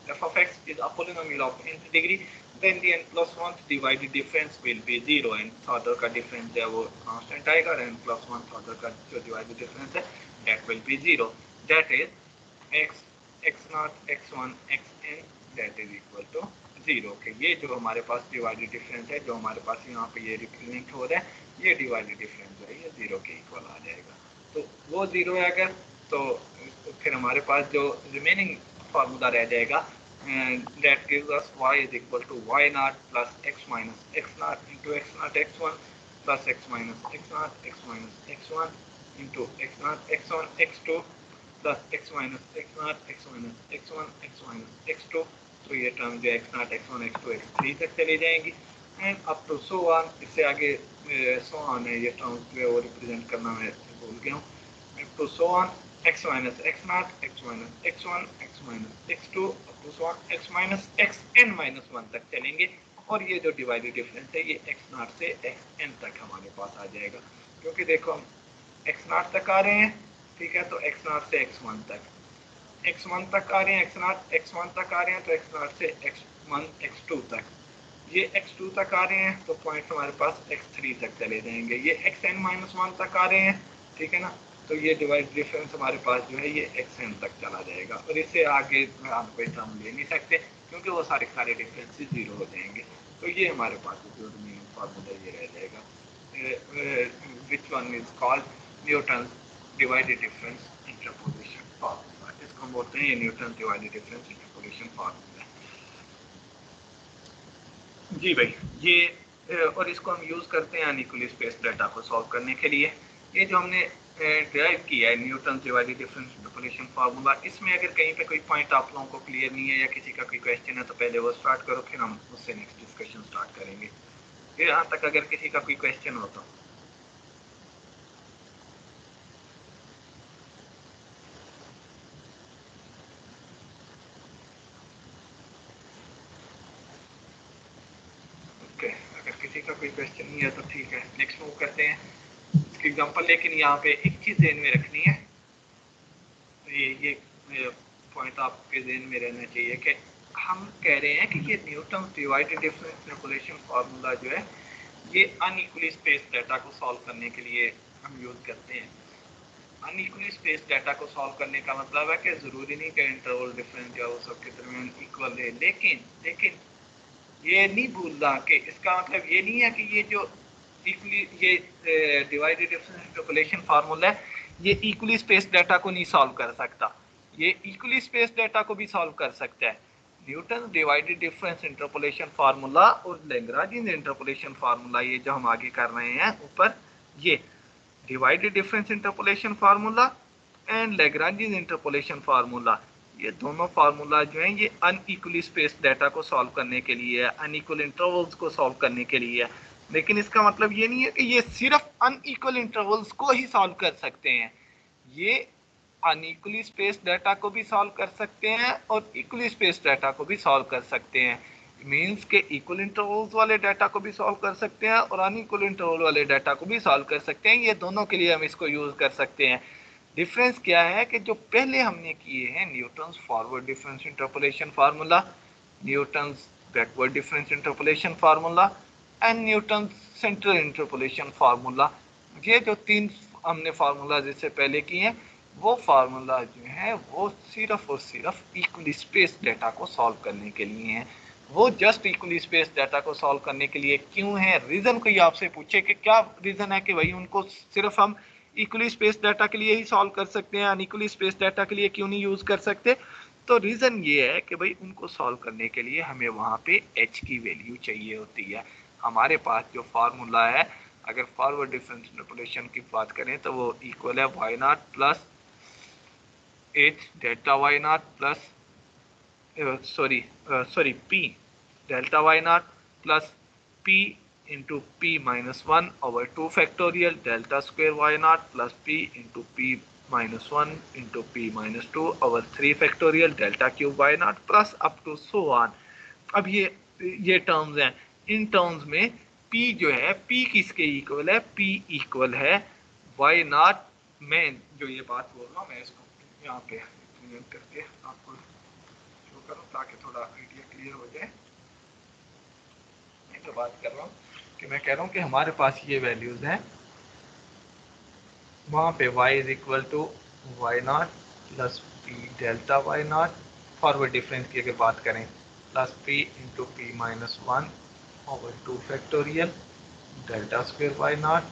f of x is a polynomial of nth degree, then the n+1 divided difference will be 0। nth order का डिफरेंस है वो कांस्टेंट आएगा और n+1 ऑर्डर का जो डिवाइडेड डिफरेंस है that will be 0। that is x x0 x1 xn that is equal to 0 के ये जो हमारे पास डिवाइडेड डिफरेंस है, जो हमारे पास यहाँ पे ये रिप्रेजेंट हो रहा है, ये डिवाइडेड डिफरेंस जो है ये 0 के इक्वल आ जाएगा। तो वो 0 है अगर, तो फिर हमारे पास जो रिमेनिंग फार्मूला रह जाएगा that gives us y is equal to y0 plus x minus x0 into x0 x1 plus x minus x0 x minus x1 into x0 x1 x2 plus x minus x0 x minus x1 x minus x2। तो ये टर्म जो x0 x1 x2 x3 तक चली जाएंगी and up to so on. इससे आगे सो ऑन है, ये टर्म जो है वो रिप्रेजेंट करना मैं भूल गया हूँ। Up to so on x minus x0 x minus x1 x minus x2 up to so on x minus xn minus 1 तक चलेंगे। और ये जो डिवाइडेड डिफरेंस है ये x0 से xn तक हमारे पास आ जाएगा, क्योंकि देखो हम x0 तक आ रहे हैं, ठीक है, तो x0 से x1 तक, x1 तक आ रहे हैं, x1 तक आ रहे हैं तो x0 से x1 x2 तक, ये x2 तक आ रहे हैं तो पॉइंट हमारे पास x3 तक चले जाएंगे, ये xn minus 1 तक आ रहे हैं, ठीक है ना, तो ये डिवाइड डिफरेंस हमारे पास जो है ये xn तक चला जाएगा। और इससे आगे हम कोई टर्म ले नहीं सकते क्योंकि वो सारे डिफरेंसेस जीरो हो जाएंगे। तो ये हमारे पास जो रिमेनिंग फार्मूला ये रह जाएगा, which one is called Newton divided difference interpolation formula. इसको हम बोलते हैं ये Newton divided difference interpolation formula जी भाई। ये और इसको हम यूज करते हैं अनइक्वली स्पेस डाटा को सॉल्व करने के लिए। ये जो हमने डिराइव किया है Newton divided difference interpolation formula, इसमें अगर कहीं पे कोई पॉइंट आप लोगों को क्लियर नहीं है या किसी का कोई क्वेश्चन है तो पहले वो स्टार्ट करो, फिर हम उससे नेक्स्ट डिस्कशन स्टार्ट करेंगे। फिर यहाँ तक अगर किसी का कोई क्वेश्चन हो तो ओके, अगर किसी का कोई क्वेश्चन नहीं है तो ठीक है, नेक्स्ट मूव करते हैं इसके एग्जांपल। लेकिन यहाँ पे एक चीज ध्यान में रखनी है, ये पॉइंट आपके ध्यान में रहना चाहिए कि हम कह रहे हैं कि ये Newton divided difference interpolation formula जो है ये अनइक्वली स्पेस डाटा को सॉल्व करने के लिए हम यूज करते हैं। अनइक्वली स्पेस डाटा को सॉल्व करने का मतलब है कि जरूरी नहीं कि इंटरवल डिफरेंस या वो सबके दरमियान इक्वल है, लेकिन ये नहीं भूलना कि इसका मतलब ये नहीं है कि ये जो ये डिवाइडेड डिफरेंस इंटरपोलेशन फार्मूला है ये इक्वली स्पेस डाटा को नहीं सॉल्व कर सकता, ये इक्वली स्पेस डाटा को भी सॉल्व कर सकता है। Newton divided difference interpolation formula और लैग्रांजियन इंटरपोलेशन फार्मूला, ये जो हम आगे कर रहे हैं ऊपर, ये divided difference interpolation formula and Lagrangian interpolation formula, ये दोनों फार्मूला जो हैं ये अनइक्वली स्पेस डाटा को सॉल्व करने के लिए है, अनइक्वल इंटरवल्स को सॉल्व करने के लिए है। लेकिन इसका मतलब ये नहीं है कि ये सिर्फ अनइक्वल इंटरवल्स को ही सॉल्व कर सकते हैं, ये अनइक्वली स्पेस डाटा को भी सॉल्व कर सकते हैं और इक्वली स्पेस डाटा को भी सॉल्व कर सकते हैं। मींस के इक्वल इंटरवल्स वाले डाटा को भी सॉल्व कर सकते हैं और अनइक्वल इंटरवल वाले डाटा को भी सॉल्व कर सकते हैं, ये दोनों के लिए हम इसको यूज कर सकते हैं। डिफरेंस क्या है कि जो पहले हमने किए हैं Newton's forward difference interpolation formula, Newton's backward difference interpolation formula and Newton central interpolation formula, ये जो तीन हमने फार्मूला जिससे पहले किए हैं वो फार्मूला जो है वो सिर्फ और सिर्फ इक्वली स्पेस डाटा को सॉल्व करने के लिए हैं। वो जस्ट इक्वली स्पेस डाटा को सॉल्व करने के लिए क्यों है, रीजन कोई आपसे पूछे कि क्या रीजन है कि भाई उनको सिर्फ हम इक्वली स्पेस डाटा के लिए ही सॉल्व कर सकते हैं, अनइक्वली स्पेस डाटा के लिए क्यों नहीं यूज कर सकते, तो रीजन ये है कि भाई उनको सॉल्व करने के लिए हमें वहां पे h की वैल्यू चाहिए होती है। हमारे पास जो फार्मूला है अगर फॉरवर्ड डिफरेंस इंटरपोलेशन की बात करें तो वो इक्वल है y0 plus h delta y0 plus p delta y0 plus p into p minus 1 over 2 factorial delta square y naught plus p into p minus 1 into p minus 2 over 3 factorial delta cube y naught plus up to so on। अब ये टर्म्स हैं, इन टर्म्स में p जो है p किसके इक्वल है, p इक्वल है y naught। मैं जो ये बात बोल रहा हूँ मैं इसको यहाँ पे रिप्रेजेंट करके आपको शो करूँ ताकि थोड़ा आइडिया क्लियर हो जाए। मैं जो बात कर रहा हूँ कि मैं कह रहा हूँ कि हमारे पास ये वैल्यूज हैं, वहाँ पे y is equal to y not plus p delta y naught, forward difference की अगर बात करें, plus p into p minus 1 over 2 factorial delta square y not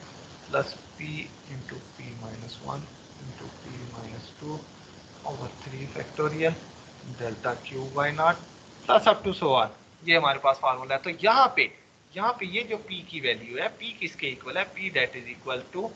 plus p into p minus 1 into p minus 2 over 3 factorial delta cube y not plus up to so on. ये हमारे पास फार्मूला है। तो यहाँ पे ये जो p की वैल्यू है, p किसके इक्वल है, p that is equal to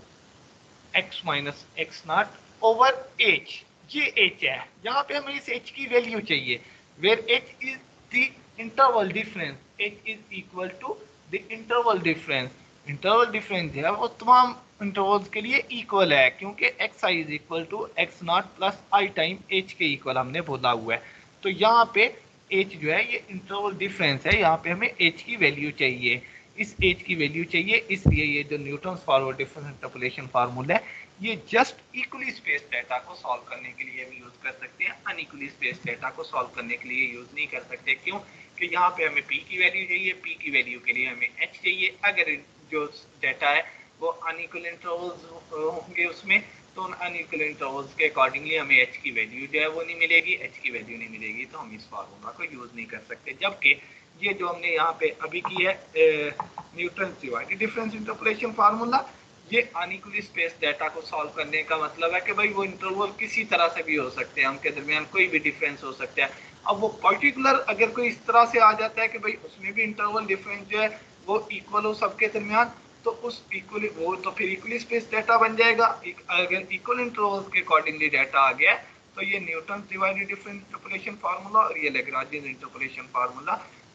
x minus x naught over h। ये h है, यहाँ पे हमें इस h की वैल्यू चाहिए, where h is the interval difference, h is equal to the interval difference. Interval difference जो है वो तमाम इंटरवल्स के लिए इक्वल है, क्योंकि xi is equal to x naught plus i time h के इक्वल हमने बोला हुआ है। तो यहाँ पे h जो है ये इंटरवल डिफरेंस है, यहाँ पे हमें h की वैल्यू चाहिए, इस h की वैल्यू चाहिए। इसलिए ये जो Newton's forward difference interpolation formula है, ये जस्ट इक्वली स्पेस्ड डाटा को सॉल्व करने के लिए भी यूज कर सकते हैं, अनइक्वली स्पेस्ड डाटा को सॉल्व करने के लिए यूज नहीं कर सकते। क्यों कि यहाँ पे हमें p की वैल्यू चाहिए, p की वैल्यू के लिए हमें h चाहिए। अगर जो डाटा है वो अनइक्वल इंटरवल्स होंगे उसमें, तो उन अनइक्वल इंटरवल्स के अकॉर्डिंगली हमें h की वैल्यू जो है वो नहीं मिलेगी, h की वैल्यू नहीं मिलेगी, तो हम इस फार्मूला को यूज नहीं कर सकते। जबकि ये जो हमने यहाँ पे अभी की है Newton divided difference interpolation formula, ये अनइक्वली स्पेस डाटा को सॉल्व करने का मतलब है कि भाई वो इंटरवल किसी तरह से भी हो सकते हैं, उनके दरमियान कोई भी डिफरेंस हो सकता है। अब वो पर्टिकुलर अगर कोई इस तरह से आ जाता है कि भाई उसमें भी इंटरवल डिफरेंस जो है वो इक्वल हो सबके दरमियान, तो उस इक्वली वो तो फिर इक्वली स्पेस डाटा बन जाएगा। अगर इक्वल इंटरवल्स के अकॉर्डिंगली डाटा आ गया तो ये Newton divided difference interpolation formula और ये लैग्रांजियन इंटरपोलेशन फार्मूला,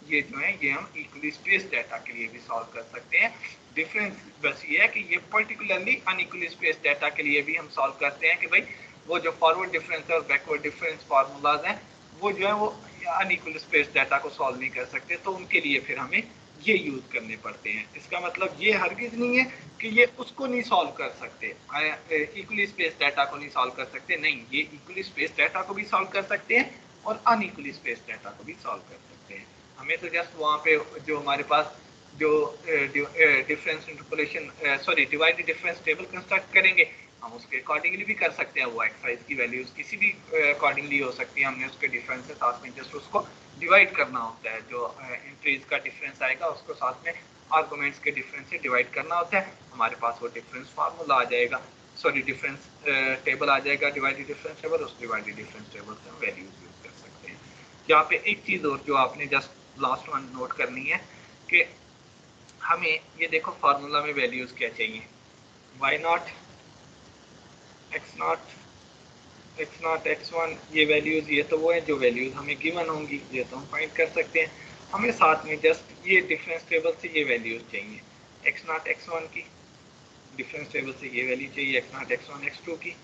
ये जो है ये हम इक्वली स्पेस डाटा के लिए भी सॉल्व कर सकते हैं। डिफरेंस बस ये है कि ये पर्टिकुलरली अनइक्वली स्पेस डाटा के लिए भी हम सॉल्व करते हैं कि भाई वो जो फॉरवर्ड डिफरेंस और बैकवर्ड डिफरेंस फार्मूलाज हैं वो जो है वो अनइक्वल स्पेस डाटा को सॉल्व नहीं कर सकते, तो उनके लिए फिर हमें ये यूज करने पड़ते हैं। इसका मतलब ये हरगिज नहीं है कि ये उसको नहीं सॉल्व कर सकते, इक्वली स्पेस डाटा को नहीं सॉल्व कर सकते, नहीं, ये इक्वली स्पेस डाटा को भी सॉल्व कर सकते हैं और अनइक्वली स्पेस डाटा को भी सॉल्व कर सकते हैं। हमें तो जस्ट वहाँ पे जो हमारे पास जो difference interpolation divided difference table construct करेंगे, हम उसके अकॉर्डिंगली भी कर सकते हैं। वो एक्सरसाइज की वैल्यूज किसी भी अकॉर्डिंगली हो सकती है, हमने उसके डिफरेंस के साथ में जस्ट उसको डिवाइड करना होता है। जो एंट्रीज का डिफरेंस आएगा उसको साथ में आर्गुमेंट्स के डिफरेंस से डिवाइड करना होता है, हमारे पास वो डिफरेंस फार्मूला आ जाएगा, डिफरेंस टेबल आ जाएगा, डिवाइडेड डिफरेंस टेबल। उस डिवाइडेड डिफरेंस टेबल से हम वैल्यूज यूज कर सकते हैं। यहाँ पे एक चीज और जो आपने जस्ट लास्ट वन नोट करनी है कि हमें ये देखो फार्मूला में वैल्यूज क्या चाहिए, why not x not x1, ये वैल्यूज, ये तो वो है जो वैल्यूज हमें गिवन होंगी, ये तो हम फाइंड कर सकते हैं। हमें साथ में जस्ट ये डिफरेंस टेबल से ये वैल्यूज चाहिए, एक्स नॉट x1 की डिफरेंस टेबल से ये वैल्यू चाहिए, एक्स नॉट x1 x2 की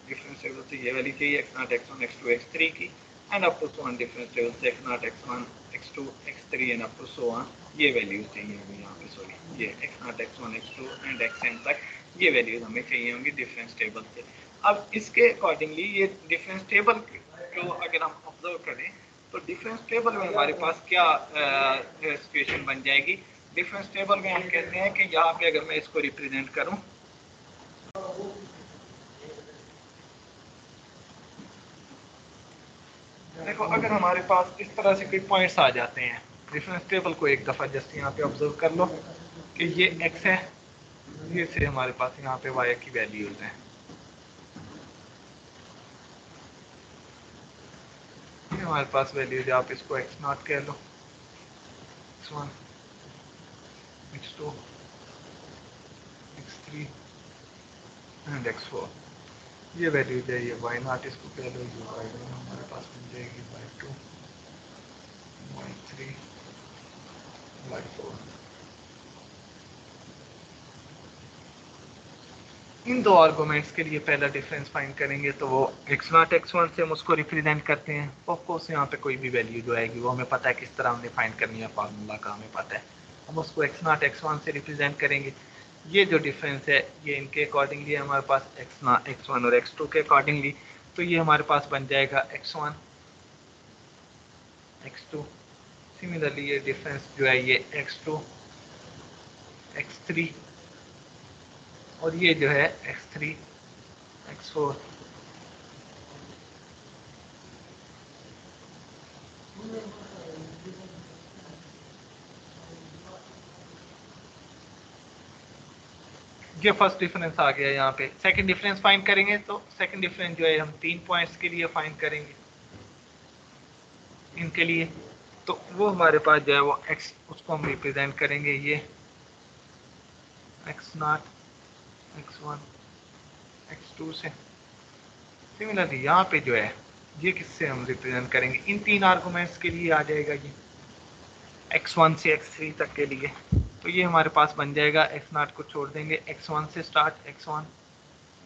डिफरेंस टेबल से ये वैल्यू चाहिए, x not x1 x2 x3 की, and up to so on difference table से x not x1 x2 x3 and up to so on ये वैल्यूज चाहिए हमें यहाँ पे। ये x not x1 x2 and xn तक ये वैल्यूज हमें चाहिए होंगी डिफरेंस टेबल से। अब इसके अकॉर्डिंगली ये डिफरेंस टेबल को अगर हम ऑब्जर्व करें तो डिफरेंस टेबल में हमारे पास क्या सिचुएशन बन जाएगी। डिफरेंस टेबल में हम कहते हैं कि यहाँ पे अगर मैं इसको रिप्रेजेंट करूं, देखो अगर हमारे पास इस तरह से कोई पॉइंट्स आ जाते हैं, डिफरेंस टेबल को एक दफा जस्ट यहाँ पे ऑब्जर्व कर लो कि ये x है, ये से हमारे पास यहाँ पे y की वैल्यूज हैं, हमारे पास वैल्यूज, आप इसको x नॉट कह लो, x1 x2 x3 and x4, ये वैल्यूज है। ये y नॉट इसको कह लो, ये y1 हमारे पास मिल जाएगी, y2 y3 y4, इन दो आर्गूमेंट्स के लिए पहला डिफरेंस फाइंड करेंगे तो वो x0 x1 से हम उसको रिप्रेजेंट करते हैं। ऑफ कोर्स यहाँ पे कोई भी वैल्यू जो आएगी वो हमें पता है किस तरह हमने फाइंड करनी है, फार्मूला का हमें पता है। हम उसको x0 x1 से रिप्रेजेंट करेंगे। ये जो डिफरेंस है ये इनके अकॉर्डिंगली है हमारे पास x0 x1 और x2 के अकॉर्डिंगली, तो ये हमारे पास बन जाएगा x1 x2। सिमिलरली ये डिफरेंस जो है ये x2 x3 और ये जो है x3 x4। ये फर्स्ट डिफरेंस आ गया। यहाँ पे सेकंड डिफरेंस फाइंड करेंगे तो सेकंड डिफरेंस जो है हम 3 पॉइंट्स के लिए फाइंड करेंगे इनके लिए। तो वो हमारे पास जो है वो x, उसको हम रिप्रेजेंट करेंगे ये x0 x1 x2 से। सिमिलरली यहाँ पे जो है ये किससे हम रिप्रेजेंट करेंगे, इन तीन आर्गूमेंट्स के लिए आ जाएगा ये x1 से x3 तक के लिए। तो ये हमारे पास बन जाएगा x0 को छोड़ देंगे, x1 से स्टार्ट x1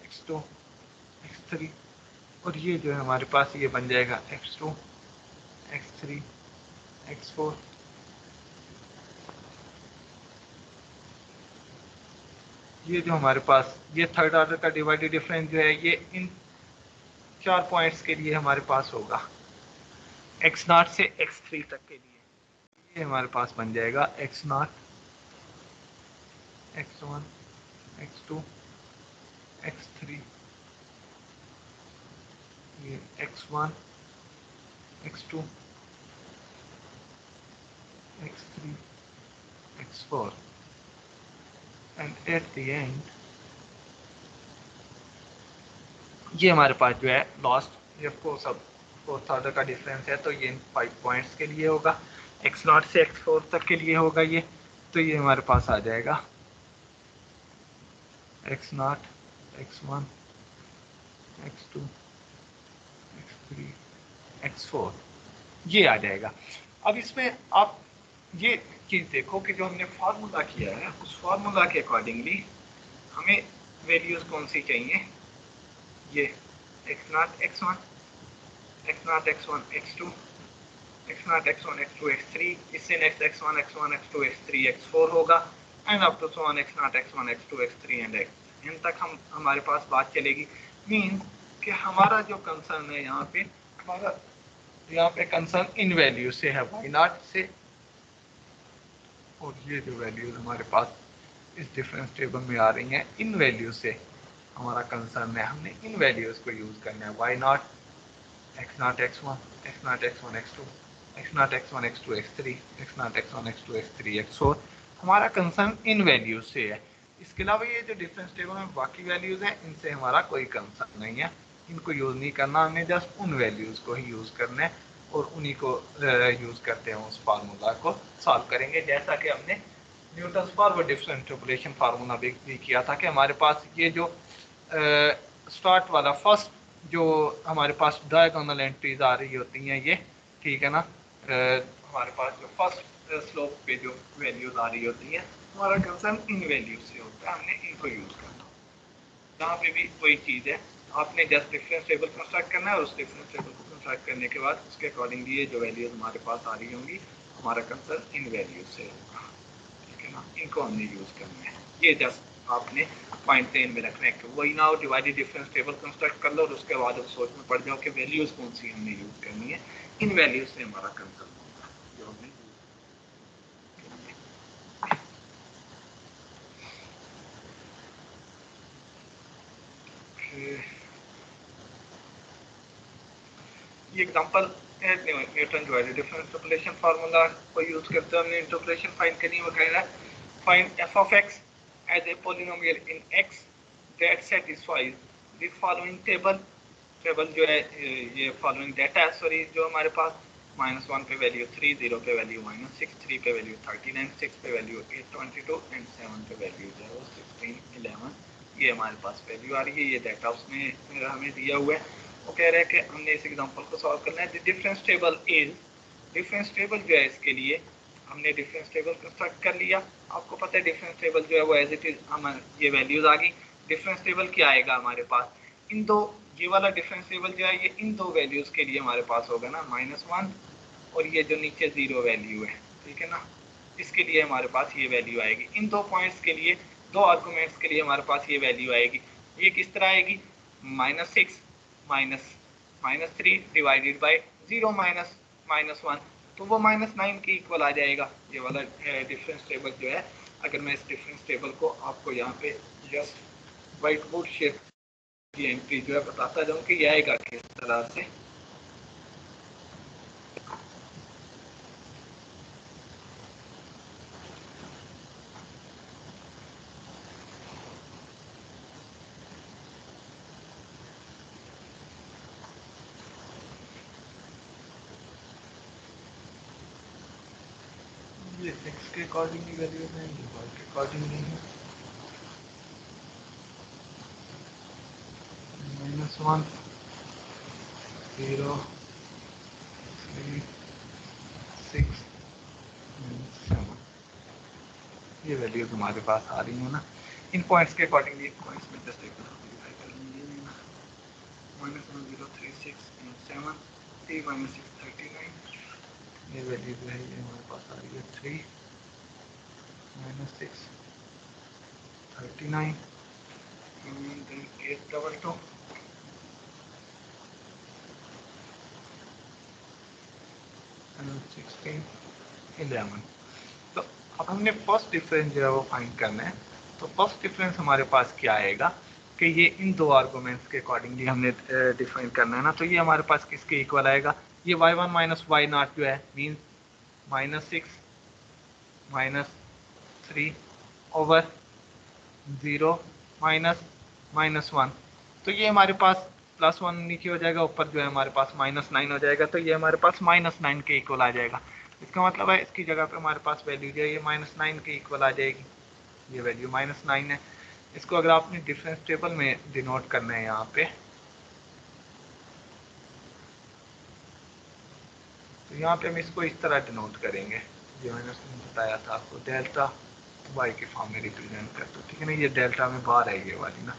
x2 x3 और ये जो है हमारे पास ये बन जाएगा x2 x3 x4। ये जो हमारे पास ये थर्ड ऑर्डर का डिवाइडेड डिफरेंस जो है ये इन 4 पॉइंट्स के लिए हमारे पास होगा x0 से x3 तक के लिए। ये हमारे पास बन जाएगा x0 x1 x2 x3, ये x1 x2 x3 x4 and at the end ये हमारे पास जो है लास्ट ये सब फोर्थ ऑर्डर का डिफरेंस है तो ये इन 5 पॉइंट्स के लिए होगा, x0 से x4 तक के लिए होगा ये। तो ये हमारे पास आ जाएगा x0 x1 x2 x3 x4 ये आ जाएगा। अब इसमें आप ये चीज़ देखो कि जो हमने फार्मूला किया है उस फार्मूला के अकॉर्डिंगली हमें वैल्यूज कौन सी चाहिए, ये x0 x1 x0 x1 x2 x0 x1 x2 x3, इससे next x1 x1 x2 x3 x4 होगा and up to so on x0 x1 x2 x3 and x n तक हमारे पास बात चलेगी। मीन्स कि हमारा जो कंसर्न है यहाँ पे, हमारा यहाँ पे कंसर्न इन वैल्यू से है y0 से, और ये जो वैल्यूज हमारे पास इस डिफरेंस टेबल में आ रही हैं इन वैल्यू से हमारा कंसर्न है। हमने इन वैल्यूज को यूज करना है y0 x0 x1 x0 x1 x2 x0 x1 x2 x3 x0 x1 x2 x3 x4 हमारा कंसर्न इन वैल्यूज से है। इसके अलावा ये जो डिफरेंस टेबल में बाकी वैल्यूज हैं इनसे हमारा कोई कंसर्न नहीं है, इनको यूज नहीं करना, हमें जस्ट उन वैल्यूज को ही यूज करना है और उन्हीं को यूज करते हैं उस फार्मूला को सॉल्व करेंगे। जैसा कि हमने Newton's forward difference interpolation formula भी किया था कि हमारे पास ये जो स्टार्ट वाला फर्स्ट जो हमारे पास डायगोनल एंट्रीज आ रही होती हैं ये, ठीक है ना, हमारे पास जो फर्स्ट स्लोप पे जो वैल्यूज आ रही होती हैं हमारा कंसर्न इन वैल्यूज से होता है, हमने इनको यूज करना। यहाँ पे भी वही चीज़ है, आपने जस्ट डिफरेंस टेबल कंस्ट्रक्ट करना है और उस डिफरेंस टेबल को कंस्ट्रक्ट करने के बाद उसके अकॉर्डिंगली ये जो वैल्यूज हमारे पास आ रही होंगी हमारा कंसर्न इन वैल्यूज से होगा, ठीक है ना, इनको हमने यूज करना है। ये जस्ट आपने पॉइंट टेन में रखना है कि वही ना डिवाइडेड डिफरेंस टेबल कंस्ट्रक्ट कर लो और उसके बाद सोच में पड़ जाओ कि वैल्यूज कौन सी हमने यूज करनी है, इन वैल्यूज से हमारा कंसर्न होगा जो हमने ये example Newton divided difference interpolation formula को यूज करते हुए हमने इंटरपोलेशन फाइंड करनी वगैरह। Find f of x as a polynomial in x that satisfies the following table. Table जो है ये फॉलोइंग डाटा है, सॉरी, जो हमारे पास -1 पे वैल्यू 3, 0 पे वैल्यू -6, 3 पे वैल्यू 39, 6 पे वैल्यू 822 एंड 7 पे वैल्यू जो है वो 16, 11 ये हमारे पास वैल्यू आ रही है। ये डाटा उसने हमें दिया हुआ है। वो कह रहे हैं कि हमने इस एग्जांपल को सॉल्व करना है। Difference table is, difference table जो है इसके लिए हमने डिफरेंस टेबल कंस्ट्रक्ट कर लिया। आपको पता है डिफरेंस टेबल जो है वो एज इट इज हम ये वैल्यूज आ गई। डिफरेंस टेबल क्या आएगा हमारे पास, इन दो, ये वाला डिफरेंस टेबल जो है ये इन दो वैल्यूज के लिए हमारे पास होगा ना, -1 और ये जो नीचे 0 वैल्यू है, ठीक है ना, इसके लिए हमारे पास ये वैल्यू आएगी। इन दो पॉइंट्स के लिए, दो आर्गुमेंट्स के लिए हमारे पास ये वैल्यू आएगी। ये किस तरह आएगी, -6 -3 डिवाइडेड बाय 0 -1, तो वो -9 के इक्वल आ जाएगा ये वाला डिफरेंस टेबल जो है। अगर मैं इस डिफरेंस टेबल को आपको यहाँ पे जस्ट व्हाइट बोर्ड शेप की एंट्री जो है बताता जाऊँ कि यह आएगा किस तरह से। ये x के अकॉर्डिंगली वैल्यू है, ये y के अकॉर्डिंगली है। -1 0 3 6 7 ये वैल्यू हमारे पास आ रही है ना। इन पॉइंट्स के अकॉर्डिंगली पॉइंट्स में जस्ट एक वेरीफाई कर लेंगे। -1 0 3 6 7 3 -6 39 ये वैल्यू जो है ये हमारे पास आ रही है 3 -6 39 and then 822 and 16 11। तो अब हमने फर्स्ट डिफरेंस जो है वो फाइंड करना है। तो फर्स्ट डिफरेंस हमारे पास क्या आएगा कि ये इन दो आर्गुमेंट्स के अकॉर्डिंगली हमने डिफाइन करना है ना। तो ये हमारे पास किसके इक्वल आएगा, ये y1 माइनस y0 जो है मीन्स -6 -3 ओवर 0 -1। तो ये हमारे पास +1 नीचे हो जाएगा, ऊपर जो है हमारे पास -9 हो जाएगा। तो ये हमारे पास -9 के इक्वल आ जाएगा। इसका मतलब है इसकी जगह पे हमारे पास वैल्यू जो है ये -9 के इक्वल आ जाएगी। ये वैल्यू -9 है। इसको अगर आपने डिफरेंस टेबल में डिनोट करना है यहाँ पे, तो यहाँ पे हम इसको इस तरह डिनोट करेंगे, ये मैंने बताया था आपको, डेल्टा वाई के फॉर्म में रिप्रेजेंट कर दो, ठीक है ना। ये डेल्टा में बार है ये वाली ना,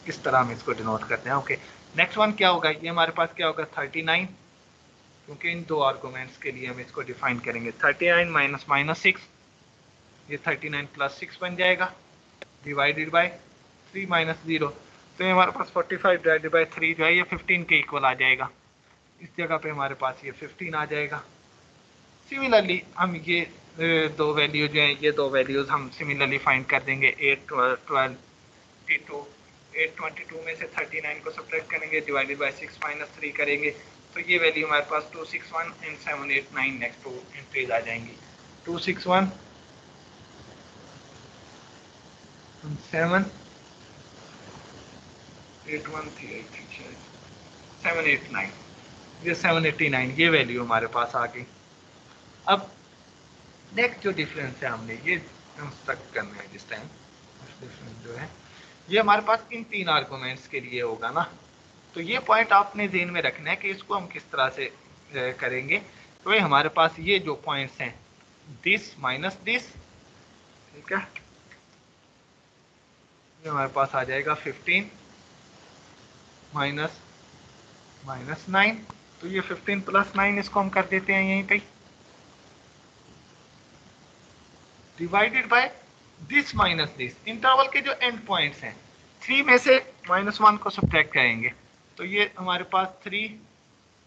इस तरह हम इसको डिनोट करते हैं। ओके, नेक्स्ट वन क्या होगा, ये हमारे पास क्या होगा 39, क्योंकि इन दो आर्गुमेंट्स के लिए हम इसको डिफाइन करेंगे। 39 -6, ये 39 + 6 बन जाएगा, डिवाइडेड बाय 3 - 0। तो ये हमारे पास 45 डिवाइडेड बाय 3 जो है ये 15 के इक्वल आ जाएगा। इस जगह पे हमारे पास ये 15 आ जाएगा। सिमिलरली हम ये दो वैल्यू जो हैं, ये दो वैल्यूज हम सिमिलरली फाइंड कर देंगे। 822 में से 39 को सब्ट्रैक्ट करेंगे, डिवाइडेड बाय 6 - 3 करेंगे, तो ये वैल्यू हमारे पास 261 एंड 789 नेक्स्ट टू एंट्रीज आ जाएंगी। 261 7 813 शायद 789, ये 789 ये वैल्यू हमारे पास आ गई। अब नेक्स्ट जो डिफरेंस है हमने ये कंस्ट्रक्ट करना है जिस टाइम, डिफरेंस जो है ये हमारे पास इन तीन आर्गुमेंट्स के लिए होगा ना। तो ये पॉइंट आपने ध्यान में रखना है कि इसको हम किस तरह से करेंगे। तो ये हमारे पास ये जो पॉइंट्स हैं, दिस माइनस दिस, ठीक है, ये हमारे पास आ जाएगा 15 -9। तो ये 15 + 9 इसको हम कर देते हैं यहीं पे, divided by this minus this. Interval के जो एंड पॉइंट्स हैं, 3 में से -1 को सब्ट्रैक्ट करेंगे, तो ये हमारे पास 3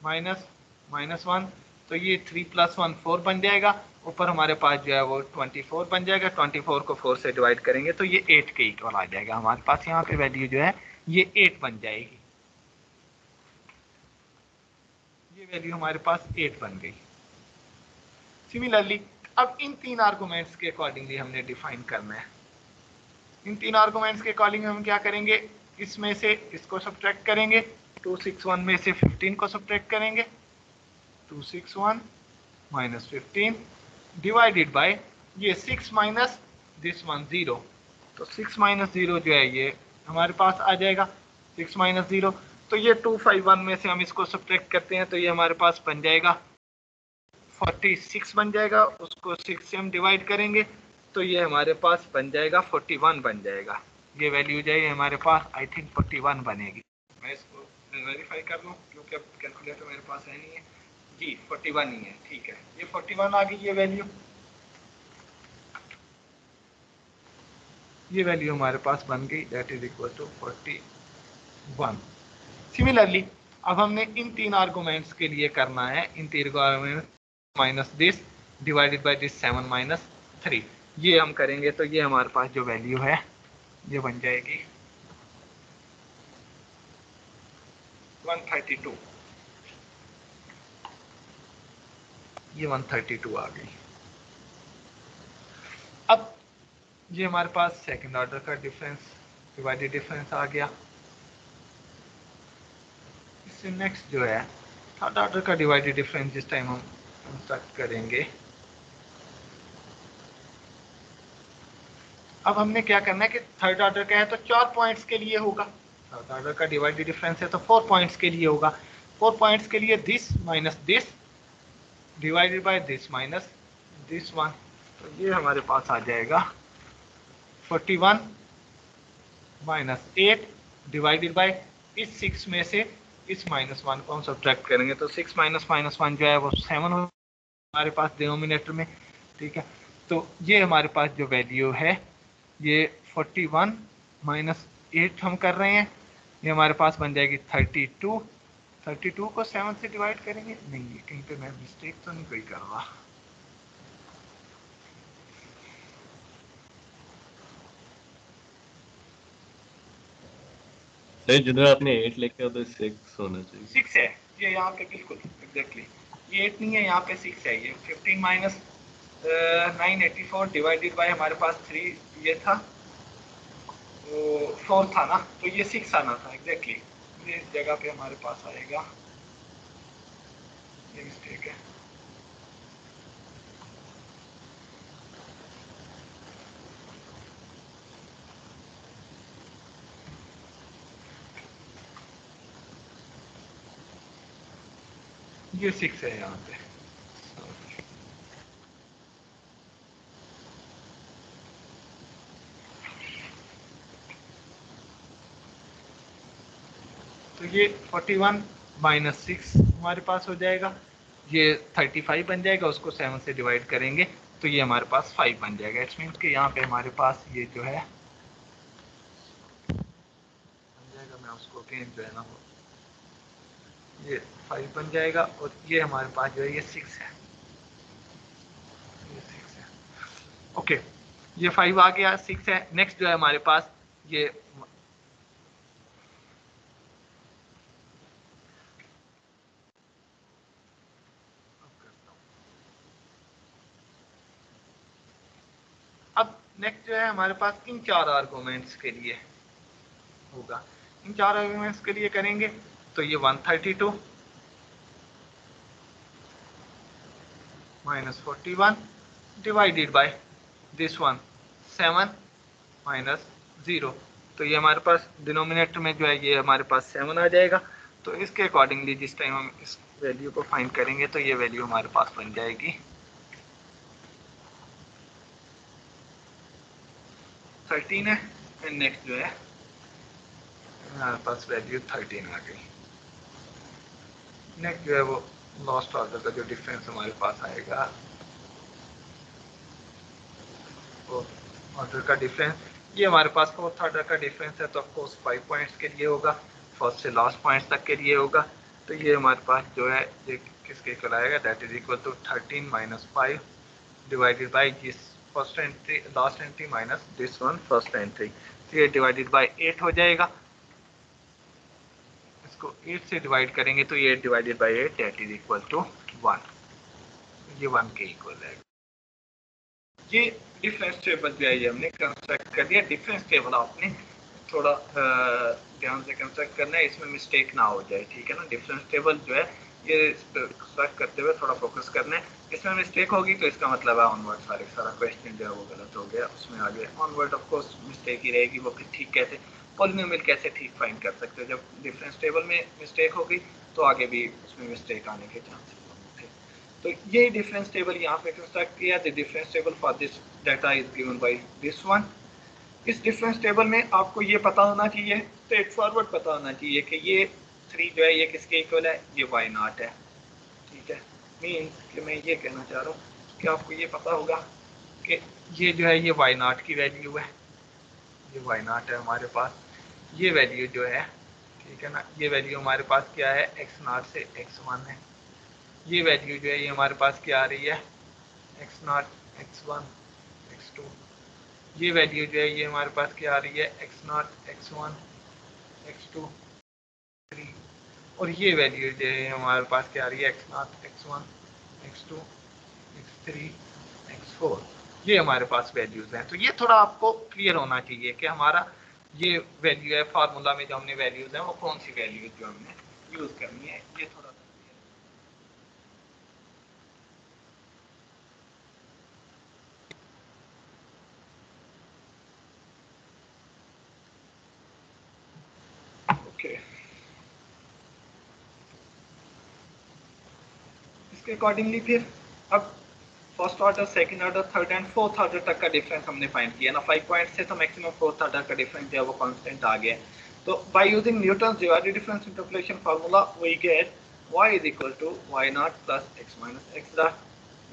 -1, तो ये 3 + 1 4 बन जाएगा। ऊपर हमारे पास जो है वो 24 बन जाएगा। 24 को 4 से डिवाइड करेंगे तो ये 8 के इक्वल आ जाएगा। हमारे पास यहाँ पे वैल्यू जो है ये 8 बन जाएगी। ये वैल्यू हमारे पास 8 बन गई। सिमिलरली अब इन तीन आर्गुमेंट्स के अकॉर्डिंगली हमने डिफाइन करना है। इन तीन आर्गुमेंट्स के अकॉर्डिंग हम क्या करेंगे, इसमें से इसको सब्ट्रैक्ट करेंगे, 261 में से 15 को सब्ट्रैक्ट करेंगे, 261 - 15 डिवाइडेड बाय ये 6 माइनस दिस 1 0। तो 6 - 0 जो है ये हमारे पास आ जाएगा, 6 - 0। तो ये 251 में से हम इसको सब्ट्रैक्ट करते हैं तो ये हमारे पास बन जाएगा 46 बन जाएगा। उसको 6 से हम डिवाइड करेंगे तो ये हमारे पास बन जाएगा 41 बन जाएगा। ये वैल्यू जो है हमारे पास आई थिंक 41 बनेगी। मैं इसको वेरीफाई कर लूँ क्योंकि अब कैलकुलेटर मेरे पास है नहीं है जी, 41 ही है, ठीक है, ये 41 आ गई ये वैल्यू। ये वैल्यू हमारे पास बन गई, that is equal to 41। Similarly अब हमने इन तीन आर्गुमेंट्स के लिए करना है, इन तीन argument minus this divided by this 7 minus 3, ये हम करेंगे तो ये हमारे पास जो वैल्यू है ये बन जाएगी 132, ये 132 आ गई। अब ये हमारे पास सेकंड ऑर्डर का डिफरेंस डिवाइडेड डिफरेंस आ गया। इससे नेक्स्ट जो है थर्ड ऑर्डर का डिवाइडेड डिफरेंस जिस टाइम हम कंस्ट्रक्ट करेंगे। अब हमने क्या करना है कि थर्ड ऑर्डर का है तो 4 पॉइंट्स के लिए होगा, थर्ड ऑर्डर का डिवाइडेड डिफरेंस है तो 4 पॉइंट्स के लिए होगा। 4 पॉइंट्स के लिए this minus this divided by this minus this one, तो ये हमारे पास आ जाएगा 41 माइनस 8 डिवाइडेड बाय इस 6 में से इस -1 को हम सब्ट्रैक्ट करेंगे तो 6 माइनस -1 जो है वो 7 हो हमारे पास डिनोमिनेटर में, ठीक है। तो ये हमारे पास जो वैल्यू है ये 41 माइनस 8 हम कर रहे हैं, ये हमारे पास बन जाएगी 32। 32 को 7 से डिवाइड करेंगे, नहीं ये कहीं पे मैं मिस्टेक तो नहीं कोई कर रहा, जिधर आपने 8 लिखा तो 6 होना चाहिए। 6 है ये यहाँ पे, बिल्कुल एग्जैक्टली ये 8 नहीं है, यहाँ पे 6 है। ये 15 माइनस 984 डिवाइडेड बाय हमारे पास 3 ये था, तो 4 था ना, तो ये 6 आना था एग्जैक्टली, ये इस जगह पे हमारे पास आएगा, ये मिस्टेक है। ये 6 है यहाँ पे, तो ये 41 माइनस 6 हमारे पास हो जाएगा, ये 35 बन जाएगा, उसको 7 से डिवाइड करेंगे तो ये हमारे पास 5 बन जाएगा। इट्स मीन्स कि यहाँ पे हमारे पास ये जो है बन जाएगा, मैं उसको अगेन जो है ना ये 5 बन जाएगा, और ये हमारे पास जो है ये 6 है, ये 6 है। ओके, ये 5 आ गया, 6 है। नेक्स्ट जो है हमारे पास ये अब नेक्स्ट जो है हमारे पास इन 4 आर्गुमेंट्स के लिए होगा, इन 4 आर्गुमेंट्स के लिए करेंगे तो ये 132 minus 41 divided by this one 7 minus 0, तो ये हमारे पास डिनोमिनेटर में जो है ये हमारे पास 7 आ जाएगा। तो इसके अकॉर्डिंगली जिस टाइम हम इस वैल्यू को फाइंड करेंगे तो ये वैल्यू हमारे पास बन जाएगी 13 है, एंड नेक्स्ट जो है हमारे पास वैल्यू 13 आ गई। नेक्स्ट जो है वो लास्ट ऑर्डर का जो डिफरेंस हमारे पास आएगा, वो ऑर्डर का डिफरेंस, ये हमारे पास फोर्थ ऑर्डर का डिफरेंस है तो ऑफकोर्स 5 पॉइंट्स के लिए होगा, फर्स्ट से लास्ट पॉइंट्स तक के लिए होगा। तो ये हमारे पास जो है ये किसके इक्वल आएगा, that is equal to 13 minus 5 divided by this first entry last entry minus this one first entry, तो ये डिवाइडेड बाई 8 हो जाएगा। इसको 8 से डिवाइड करेंगे तो ये 8 divided by 8 that is equal to 1, ये 1 के इक्वल है। ये डिफरेंस टेबल जो है ये हमने कंस्ट्रक्ट कर दिया। डिफरेंस टेबल आपने थोड़ा ध्यान से कंस्ट्रक्ट करना है, इसमें मिस्टेक ना हो जाए, ठीक है ना। डिफरेंस टेबल जो है ये कंस्ट्रक्ट करते हुए थोड़ा फोकस करना है, इसमें मिस्टेक होगी तो इसका मतलब है ऑनवर्ड सारा क्वेश्चन जो है वो गलत हो गया, उसमें आगे ऑनवर्ड ऑफ कोर्स मिस्टेक ही रहेगी। वो फिर ठीक कैसे पॉलिनोमियल कैसे ठीक फाइंड कर सकते हो, जब डिफरेंस टेबल में मिस्टेक होगी तो आगे भी उसमें मिस्टेक आने के चांसेस होंगे। तो ये डिफरेंस टेबल यहाँ पे कंस्ट्रक्ट किया, the difference table for this data is given by this one. इस डिफरेंस टेबल में आपको ये पता होना चाहिए, स्ट्रेट फॉरवर्ड पता होना चाहिए कि ये 3 जो है ये किसके इक्वल है, ये वाई नॉट है। ठीक है, मीन्स कि मैं ये कहना चाह रहा हूँ कि आपको ये पता होगा कि ये जो है ये वाई नॉट की वैल्यू है, ये वाई नॉट है हमारे पास, ये वैल्यू जो है, ठीक है ना, ये वैल्यू हमारे पास क्या है, एक्स नॉट से x1 है। ये वैल्यू जो है ये हमारे पास क्या आ रही है, एक्स नॉट x1 x2। ये वैल्यू जो है ये हमारे पास क्या आ रही है, एक्स नॉट x1 x2 3। और ये वैल्यू जो है हमारे पास क्या आ रही है, x not x1 x2 x3 x4। ये हमारे पास वैल्यूज हैं। तो ये थोड़ा आपको क्लियर होना चाहिए कि हमारा ये वैल्यू है, फार्मूला में जो हमने वैल्यूज हैं वो कौन सी वैल्यूज जो हमने यूज करनी है, ये थोड़ा ओके। इसके अकॉर्डिंगली फिर अब first order, second order, third and fourth order तक का डिफरेंस हमने फाइंड किया ना 5 पॉइंट से, तो मैक्सिमम फोर्थ ऑर्डर का डिफरेंस जो है वो कांस्टेंट आ गया। तो by using Newton's divided difference interpolation formula we get y is equal to y naught plus x minus x dot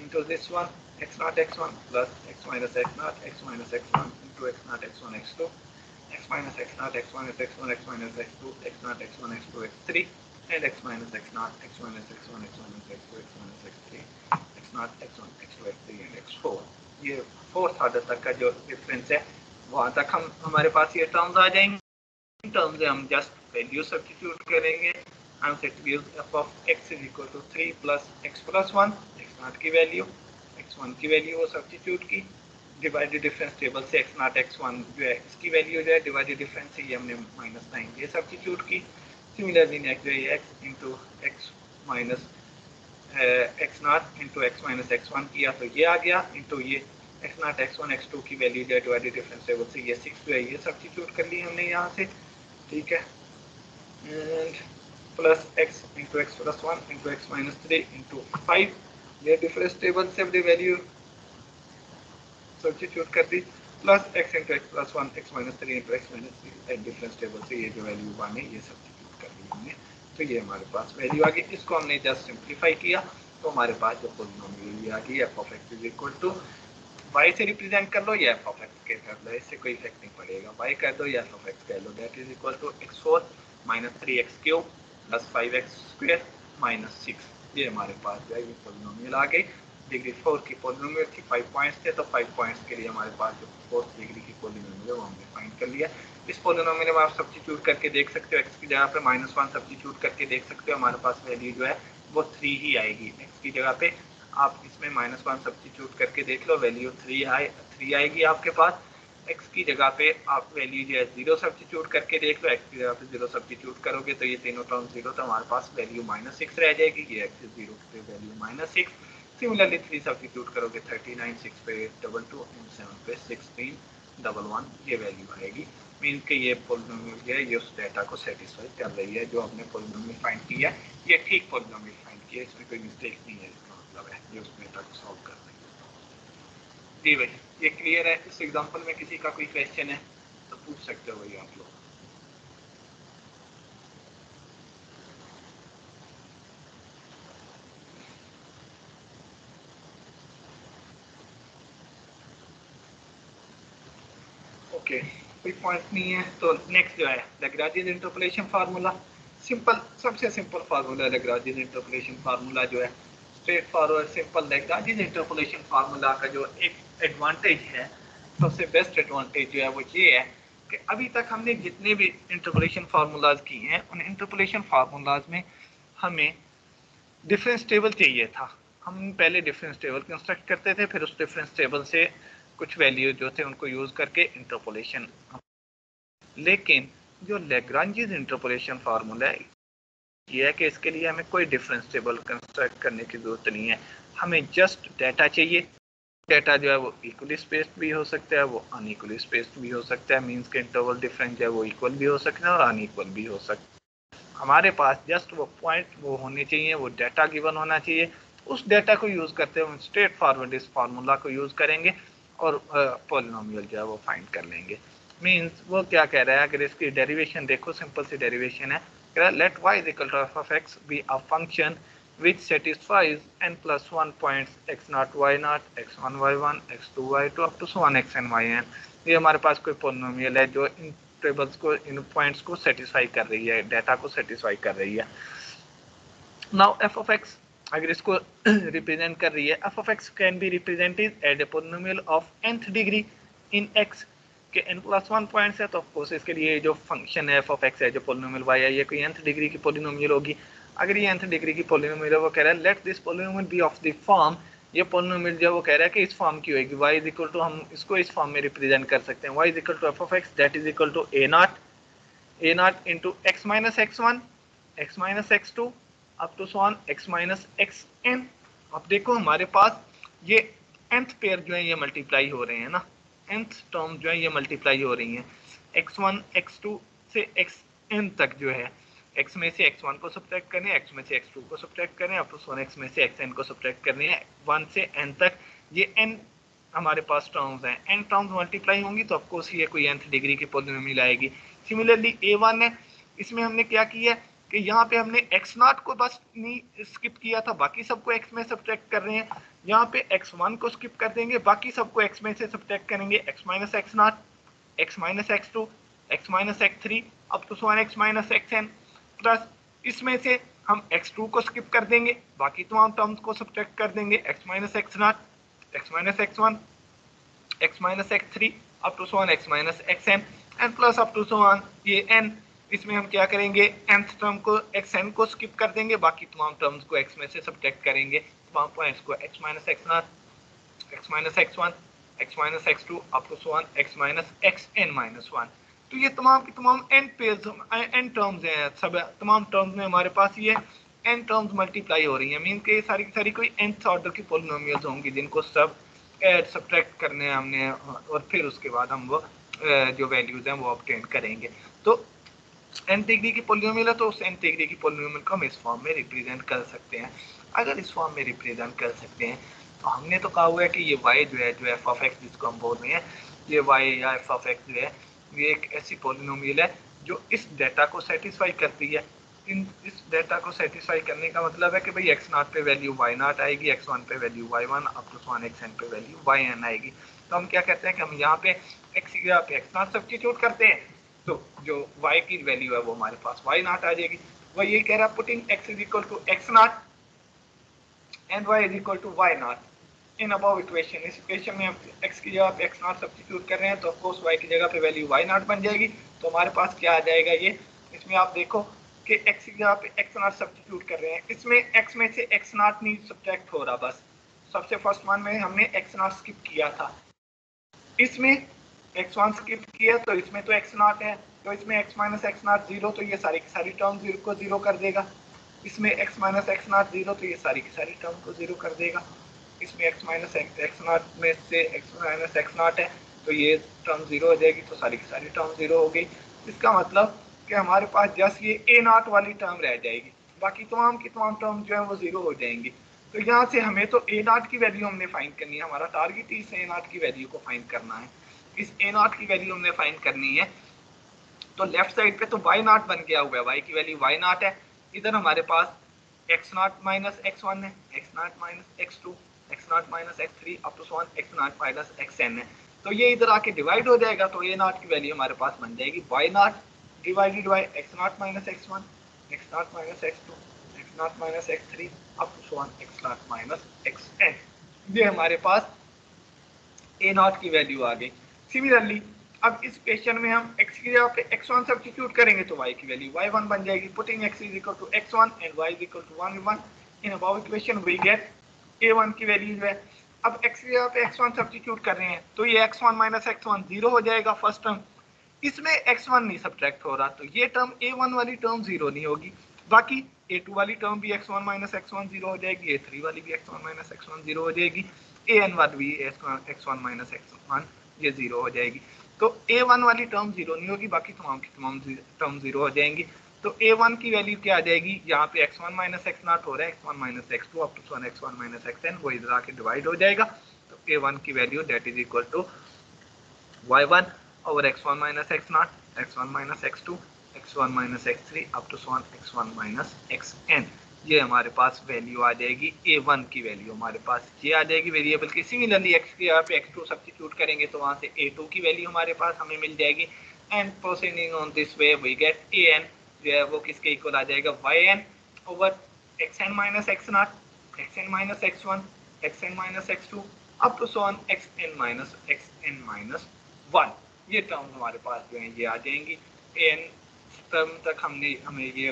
into this one x naught x1 plus x minus x naught x minus x1 into x naught x1 x2 x minus x naught x minus x1 x minus x2 x naught x1 x2 x3 and x minus x naught x minus x1 x minus x2 x minus x3 x naught x1 x2 x3 and x4। ये फोर्थ ऑर्डर तक का जो डिफरेंस है वहां तक हमारे पास ये टर्म्स आ जाएंगे। टर्म्स में हम जस्ट वैल्यू सब्स्टिट्यूट करेंगे। हम substitute f of x is equal to 3 plus x plus 1 x naught की वैल्यू, x1 की वैल्यू वो सब्स्टिट्यूट की, डिवाइडेड डिफरेंस टेबल से x naught x1 जो है इसकी वैल्यू जो है डिवाइडेड डिफरेंस से ये हमने -9 ये सब्स्टिट्यूट की। सिमिलरली नेक्स्ट जो है x into x minus x naught into x minus x1 किया तो ये आ गया, इंटू ये x नॉट x1 x2 की वैल्यू जो है डिवाइडेड डिफरेंस टेबल से ये 6 जो है ये सब्स्टिट्यूट कर ली हमने यहाँ से। ठीक है, and plus x into x plus 1 into x minus 3 into 5 ये डिफरेंस टेबल से अपनी वैल्यू सब्स्टिट्यूट कर दी, plus x into x plus 1 x minus 3 into x minus 3 difference table से ये जो वैल्यू बने ये सब्स्टिट्यूट कर दी हमने। तो ये हमारे पास वैल्यू आ गई, इसको हमने जस्ट सिंप्लीफाई किया तो हमारे पास जो पॉलिनोमियल आ गई f of x is equal to y से रिप्रेजेंट कर लो या f of x के कर लो, इससे कोई इफेक्ट नहीं पड़ेगा, y कर दो या f of x कर लो, that is equal to x4 minus 3x cube plus 5x square minus 6। ये हमारे पास जो है ये पॉलिनोमियल आ गई। डिग्री 4 की पॉलिनोमियल थी, 5 पॉइंट्स थे, तो 5 पॉइंट्स के लिए हमारे पास जो फोर्थ डिग्री की पॉलिनोमियल है वो हमने फाइंड कर लिया। इस पॉलिनोमियल में आप सब्स्टिट्यूट करके देख सकते हो, x की जगह पे -1 सब्स्टिट्यूट करके देख सकते हो, हमारे पास वैल्यू जो है वो 3 ही आएगी। x की जगह पे आप इसमें -1 सब्स्टिट्यूट करके देख लो, वैल्यू 3 आएगी आपके पास। x की जगह पे आप वैल्यू जो है 0 सब्स्टिट्यूट करके देख लो, x की जगह पे 0 सब्स्टिट्यूट करोगे तो ये तीनों टर्म 0, तो हमारे पास वैल्यू -6 रह जाएगी, ये x is 0 पे वैल्यू -6। सिमिलरली 3 सब्स्टिट्यूट करोगे 39, 6 पे 22 एंड 7 पे 16 11 ये वैल्यू आएगी। मीन कि ये पॉलिनोमियल जो है ये उस डाटा को सेटिस्फाई कर रही है जो हमने पॉलिनोमियल फाइंड किया है, ये ठीक पॉलिनोमियल फाइंड किया है, इसमें कोई मिस्टेक नहीं है, इसका मतलब है ये उस डाटा को सॉल्व कर रही है। जी भाई ये क्लियर है। इस एग्जांपल में किसी का कोई क्वेश्चन है तो पूछ सकते हो भाई आप लोग। ओके कोई पॉइंट नहीं है तो नेक्स्ट जो है लैग्रांजियन इंटरपोलेशन फार्मूला। सिंपल, सबसे simple formula Lagrangian interpolation formula जो है straight forward simple. Lagrangian interpolation formula का जो एक एडवांटेज है, सबसे बेस्ट एडवांटेज जो है वो ये है कि अभी तक हमने जितने भी इंटरपोलेशन फार्मूलाज किए हैं उन इंटरपोलेशन फार्मूलाज में हमें डिफरेंस टेबल चाहिए था। हम पहले डिफरेंस टेबल कंस्ट्रक्ट करते थे, फिर उस डिफरेंस टेबल से कुछ वैल्यू जो थे उनको यूज करके इंटरपोलेशन। लेकिन जो लैग्रांजियन इंटरपोलेशन फार्मूला है ये है कि इसके लिए हमें कोई डिफरेंस टेबल कंस्ट्रक्ट करने की जरूरत नहीं है, हमें जस्ट डाटा चाहिए। डाटा जो है वो इक्वली स्पेस्ड भी हो सकता है, वो अनइक्वली स्पेस्ड भी हो सकता है, मींस के इंटरवल डिफरेंस जो है वो इक्वल भी हो सकता है और अनइक्वल भी हो सकता है। हमारे पास जस्ट वो पॉइंट वो होने चाहिए, वो डाटा गिवन होना चाहिए, उस डाटा को यूज करते हुए हम स्ट्रेट फॉरवर्ड इस फार्मूला को यूज करेंगे और पॉलिनोमियल जो है वो फाइंड कर लेंगे। मीन्स वो क्या कह रहा है, अगर इसकी डेरिवेशन देखो, सिंपल सी डेरिवेशन है, कह रहा है let y is equal to f of x be a function which satisfies n plus 1 points x naught y naught x1 y1 x2 y2 up to so on xn yn। ये हमारे पास कोई पोलिनोमियल है जो इन टेबल्स को, इन पॉइंट्स को सेटिस्फाई कर रही है, डाटा को सेटिस्फाई कर रही है। नाउ एफ ऑफ एक्स अगर इसको रिप्रेजेंट कर रही है, f of x can be represented as a polynomial of nth degree in x के n प्लस 1 पॉइंट्स है, तो ऑफ कोर्स इसके लिए जो फंक्शन है एफ ऑफ एक्स है, जो पोलिनोमियल y है, ये कोई nth डिग्री की पोलिनोमियल होगी। अगर ये nth डिग्री की पोलिनोमियल है, वो कह रहा है let this polynomial be of the form, ये पोलिनोमियल जो वो कह रहा है कि इस फॉर्म की होगी, y इज इक्वल टू, हम इसको इस फॉर्म में रिप्रेजेंट कर सकते हैं, y is equal to f of x that is equal to a nought into x minus x1 x minus x2 up to so on x minus xn। अब देखो हमारे पास ये nth पेयर जो है ये मल्टीप्लाई हो रहे हैं ना, nth टर्म जो है ये मल्टीप्लाई हो रही हैं, x1 x2 से xn तक जो है, x में से x1 को सब्ट्रैक्ट करने हैं, x में से x2 को सब्ट्रैक्ट करने हैं, up to so on x में से xn को सब्ट्रैक्ट करने हैं, 1 से n तक ये n हमारे पास टर्म्स हैं, n टर्म्स मल्टीप्लाई होंगी तो ऑफ कोर्स ये कोई nth डिग्री की पोलिनोमियल आएगी। सिमिलरली a1 है, इसमें हमने क्या किया कि यहाँ पे हमने x नॉट को बस नहीं स्किप किया था, बाकी सबको x में सब्ट्रैक्ट कर रहे हैं, यहाँ पे x1 को स्किप कर देंगे, बाकी सबको x में से सब्ट्रैक्ट करेंगे, x minus x nought x minus x2 x minus x3 up to so on x minus xn, plus इसमें से हम x2 को स्किप कर देंगे, बाकी तमाम टर्म्स को सब्ट्रैक्ट कर देंगे, x minus x nought x minus x1 x minus x3 up to so on x minus xn and plus up to so on ये n। इसमें हम क्या करेंगे, nth टर्म को xn को स्किप कर देंगे, बाकी तमाम टर्म्स को x में से सब्ट्रैक्ट करेंगे, तमाम पॉइंट्स को x minus x nought x minus x1 x minus x2 up to so on x minus xn minus 1। तो ये तमाम की तमाम n पेयर्स n टर्म्स हैं, सब तमाम टर्म्स में हमारे पास ये n टर्म्स मल्टीप्लाई हो रही हैं, मीन के सारी की सारी कोई nth ऑर्डर की पोलिनोमियल्स होंगी जिनको सब ऐड सब्ट्रैक्ट करने हैं हमने, और फिर उसके बाद हम वो जो वैल्यूज हैं वो ऑब्टेन करेंगे। तो nth डिग्री की पोलिनोमियल है तो उस nth डिग्री की पोलिनोमियल को हम इस फॉर्म में रिप्रेजेंट कर सकते हैं। अगर इस फॉर्म में रिप्रेजेंट कर सकते हैं तो हमने तो कहा हुआ है कि ये y जो है, जो एफ ऑफ एक्स जिसको हम बोल रहे हैं, ये y या एफ ऑफ एक्स जो है ये एक ऐसी पोलिनोमियल है जो इस डाटा को सेटिस्फाई करती है। इस डाटा को सेटिस्फाई करने का मतलब है कि भाई x नॉट पे वैल्यू y नॉट आएगी, x1 पे value y1 up to so on xn पे वैल्यू yn आएगी। तो हम क्या कहते हैं कि हम यहाँ पे x की जगह पे x नॉट सब्स्टिट्यूट करते हैं, तो जो y की वैल्यू है वो हमारे पास y नॉट आ जाएगी। वह ये कह रहा है putting x is equal to x nought and y is equal to y nought in above equation. इस इक्वेशन में हम x की जगह पे x नॉट सब्स्टिट्यूट कर रहे हैं तो ऑफ कोर्स y की जगह पे वैल्यू y नॉट बन जाएगी। तो हमारे पास क्या आ जाएगा, ये इसमें आप देखो कि x की जगह पे x नॉट सब्स्टिट्यूट कर रहे हैं, इसमें x में से x नॉट नहीं सब्ट्रैक्ट हो रहा, बस सबसे फर्स्ट वन में हमने x नॉट स्किप किया था, इसमें x1 स्किप किया तो इसमें तो x नॉट है, तो इसमें x माइनस x नॉट 0, तो ये सारी की सारी टर्म 0 को 0 कर देगा, इसमें x माइनस x नॉट 0 तो ये सारी की सारी टर्म को 0 कर देगा, इसमें x माइनस x नॉट में से x माइनस x नॉट है तो ये टर्म 0 हो जाएगी, तो सारी की सारी टर्म 0 हो गई। इसका मतलब कि हमारे पास जस्ट ये a नॉट वाली टर्म रह जाएगी, बाकी तमाम की तमाम टर्म जो है वो 0 हो जाएंगी। तो यहाँ से हमें तो a नॉट की वैल्यू हमने फाइंड करनी है, हमारा टारगेट ही इस a नॉट की वैल्यू को फाइंड करना है, इस a नॉट की वैल्यू हमने फाइंड करनी है। तो लेफ्ट साइड पे तो y नॉट बन गया हुआ है, y की वैल्यू y नॉट है, इधर हमारे पास x नॉट माइनस x1 है, x nought minus x2 x nought minus x3 up to so on x nought minus xn है, तो ये इधर आके डिवाइड हो जाएगा, तो a नॉट की वैल्यू हमारे पास बन जाएगी y nought divided by x nought minus x1 x nought minus x2 x nought minus x3 up to so on x nought minus xn। ये हमारे पास a नॉट की वैल्यू आ गई। सिमिलरली अब इस क्वेश्चन में हम x की जगह पे x1 सब्स्टिट्यूट करेंगे तो y की वैल्यू y1 बन जाएगी, putting x is equal to x1 and y is equal to 1 in above equation we get a1 की वैल्यू जो है। अब x की जगह पे x1 सब्स्टिट्यूट कर रहे हैं तो ये x1 माइनस x1 0 हो जाएगा फर्स्ट टर्म, इसमें x1 नहीं सब्ट्रैक्ट हो रहा तो ये टर्म a1 वाली टर्म 0 नहीं होगी, बाकी a2 वाली टर्म भी x1 माइनस x1 0 हो जाएगी, a3 वाली भी x1 माइनस x1 0 हो जाएगी, an वाली भी x1 माइनस x1 ये 0 हो जाएगी। तो a1 वाली टर्म 0 नहीं होगी, बाकी तमाम की तमाम टर्म 0 हो जाएंगी। तो a1 की वैल्यू क्या आ जाएगी, यहाँ पे x1 माइनस x नॉट हो रहा है, x1 माइनस x2 अप टू x1 माइनस xn, वो इधर आके डिवाइड हो जाएगा, तो a1 की value that is equal to y1 over x1 minus x0, x1 minus x2, x1 minus x3 up to so on x1 minus xn। ये हमारे पास वैल्यू आ जाएगी a1 की वैल्यू हमारे पास ये आ जाएगी वेरिएबल की। सिमिलरली x की यहाँ पे x2 सब्स्टिट्यूट करेंगे तो वहां से a2 की वैल्यू हमारे पास हमें मिल जाएगी। And proceeding on this way we get an जो है वो किसके इक्वल आ जाएगा yn over xn minus x0, xn minus x1, xn minus x2 up to so on xn minus 1। ये टर्म हमारे पास जो है ये आ जाएंगी। एन टर्म तक हमें ये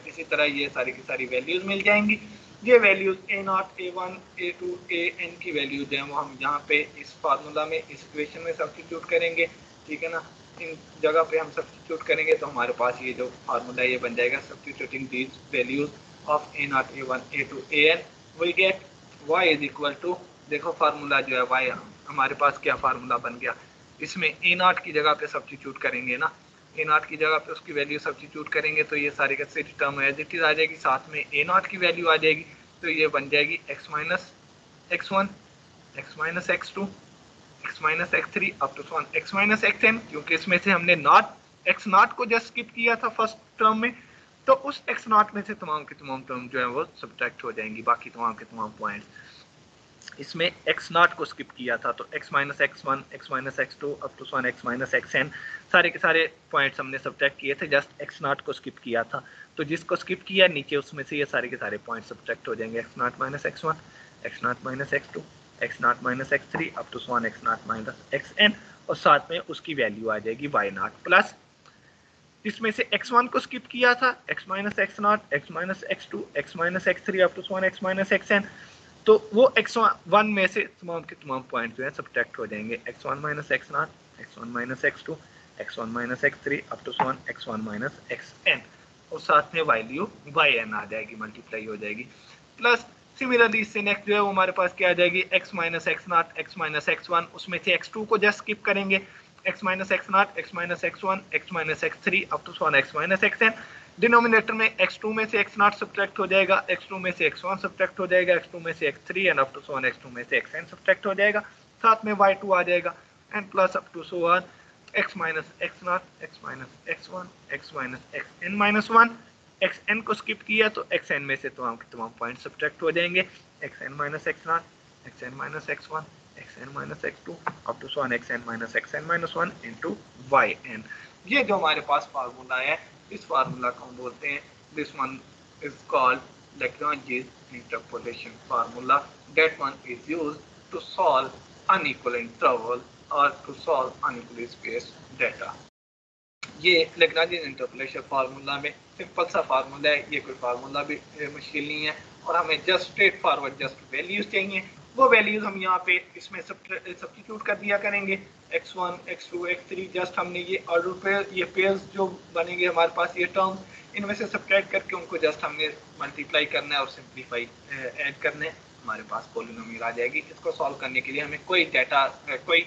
इसी तरह ये सारी की सारी वैल्यूज मिल जाएंगी। ये values a0, a1, a2, an की वैल्यूज हैं वो हम यहाँ पे इस फार्मूला में इस इक्वेशन में सब्स्टिट्यूट करेंगे, ठीक है ना। इन जगह पे हम सब्स्टिट्यूट करेंगे तो हमारे पास ये जो फार्मूला ये बन जाएगा substituting these values of a0, a1, a2, an we get y is equal to, देखो फार्मूला जो है y हमारे पास क्या फार्मूला बन गया, इसमें a0 की जगह पे सब्स्टिट्यूट करेंगे ना, a0 की जगह पे उसकी वैल्यू सब्स्टिट्यूट करेंगे तो ये सारे का सारी टर्म एज इट इज आ जाएगी, साथ में a0 की वैल्यू आ जाएगी तो ये बन जाएगी x minus x1, x minus x2, x minus x3 up to one x minus xn। क्योंकि इसमें से हमने नॉट x नॉट को जस्ट स्किप किया था फर्स्ट टर्म में, तो उस x नॉट में से तमाम के तमाम टर्म जो है वो सब्ट्रैक्ट हो जाएंगी, बाकी तमाम के तमाम पॉइंट्स। इसमें x नॉट को स्किप किया था तो x minus x1, x minus x2 up to one x minus xn सारे के सारे पॉइंट्स हमने सब्ट्रैक्ट किए थे, जस्ट x नॉट को स्किप किया था। तो जिसको स्किप किया नीचे उसमें से ये सारे के सारे पॉइंट्स सब्ट्रैक्ट हो जाएंगे, x nought minus x1, x nought minus x2, x nought minus x3 up to one x nought minus xn और साथ में उसकी वैल्यू आ जाएगी y नॉट प्लस इसमें से x1 को स्किप किया था x minus x nought, x minus x2, x minus x3 up to one x minus xn, तो वो x1 में से तमाम के तमाम पॉइंट जो है सब्ट्रैक्ट हो जाएंगे, x1 minus x nought, x1 minus x2, x1 minus x3 up to one x1 minus xn और साथ में वैल्यू yn आ जाएगी, मल्टीप्लाई हो जाएगी। प्लस सिमिलरली इससे नेक्स्ट जो है वो हमारे पास क्या आ जाएगी, x minus x nought, x minus x1, उसमें से x2 को जस्ट स्किप करेंगे, x minus x nought, x minus x1, x minus x3 up to one x minus xn। Denominator में x2 में से x नॉट सब्ट्रैक्ट हो जाएगा, x2 में से x1 सब्ट्रैक्ट हो जाएगा, x2 में से x3 and up to one x2 में से xn सब्ट्रैक्ट हो जाएगा, साथ में y2 आ जाएगा and plus up to one x minus x nought, x minus x1, x minus xn minus 1। xn को स्किप किया तो xn में से तमाम के तमाम पॉइंट सब्ट्रैक्ट हो जाएंगे, xn minus x nought, xn minus x1, xn minus x2 up to one xn minus xn minus 1 into yn। ये जो हमारे पास फार्मूला है इस फार्मूला को हम बोलते हैं, this one is called Lagrange's interpolation formula, that one is used to solve unequal interval or to solve unequally spaced data। ये Lagrange's interpolation फार्मूला में सिंपल सा फार्मूला है, ये कोई फार्मूला भी मुश्किल नहीं है और हमें just straight forward just values चाहिए, वो वैल्यूज हम यहाँ पे इसमें सब्स्टिट्यूट कर दिया करेंगे, x1, x2, x3 जस्ट हमने ये ऑर्डर पे ये पेयर्स जो बनेंगे हमारे पास ये टर्म इनमें से सब्ट्रैक्ट करके उनको जस्ट हमने मल्टीप्लाई करना है और सिंप्लीफाई ऐड करने, हमारे पास पॉलिनोमियल आ जाएगी। इसको सॉल्व करने के लिए हमें कोई डाटा कोई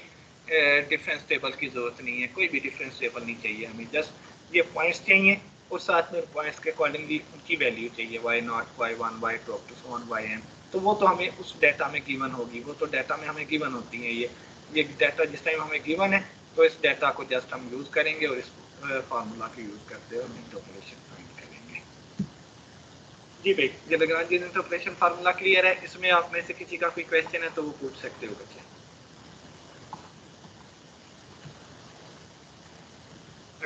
डिफरेंस टेबल की जरूरत नहीं है, कोई भी डिफरेंस टेबल नहीं चाहिए, हमें जस्ट ये पॉइंट्स चाहिए और साथ में पॉइंट्स के अकॉर्डिंगली उनकी वैल्यू चाहिए, y0, y1, y2 up to one yn। तो वो तो हमें उस डाटा में गिवन होगी, वो तो डाटा में हमें गिवन होती है। ये डाटा जिस टाइम हमें गिवन है तो इस डाटा को जस्ट हम यूज करेंगे और इस फार्मूला को यूज करते हुए हम इंटरपोलेशन फाइंड करेंगे। जी भाई, ये Lagrange's इंटरपोलेशन फार्मूला क्लियर है? इसमें आप में से किसी का कोई क्वेश्चन है तो वो पूछ सकते हो बच्चे।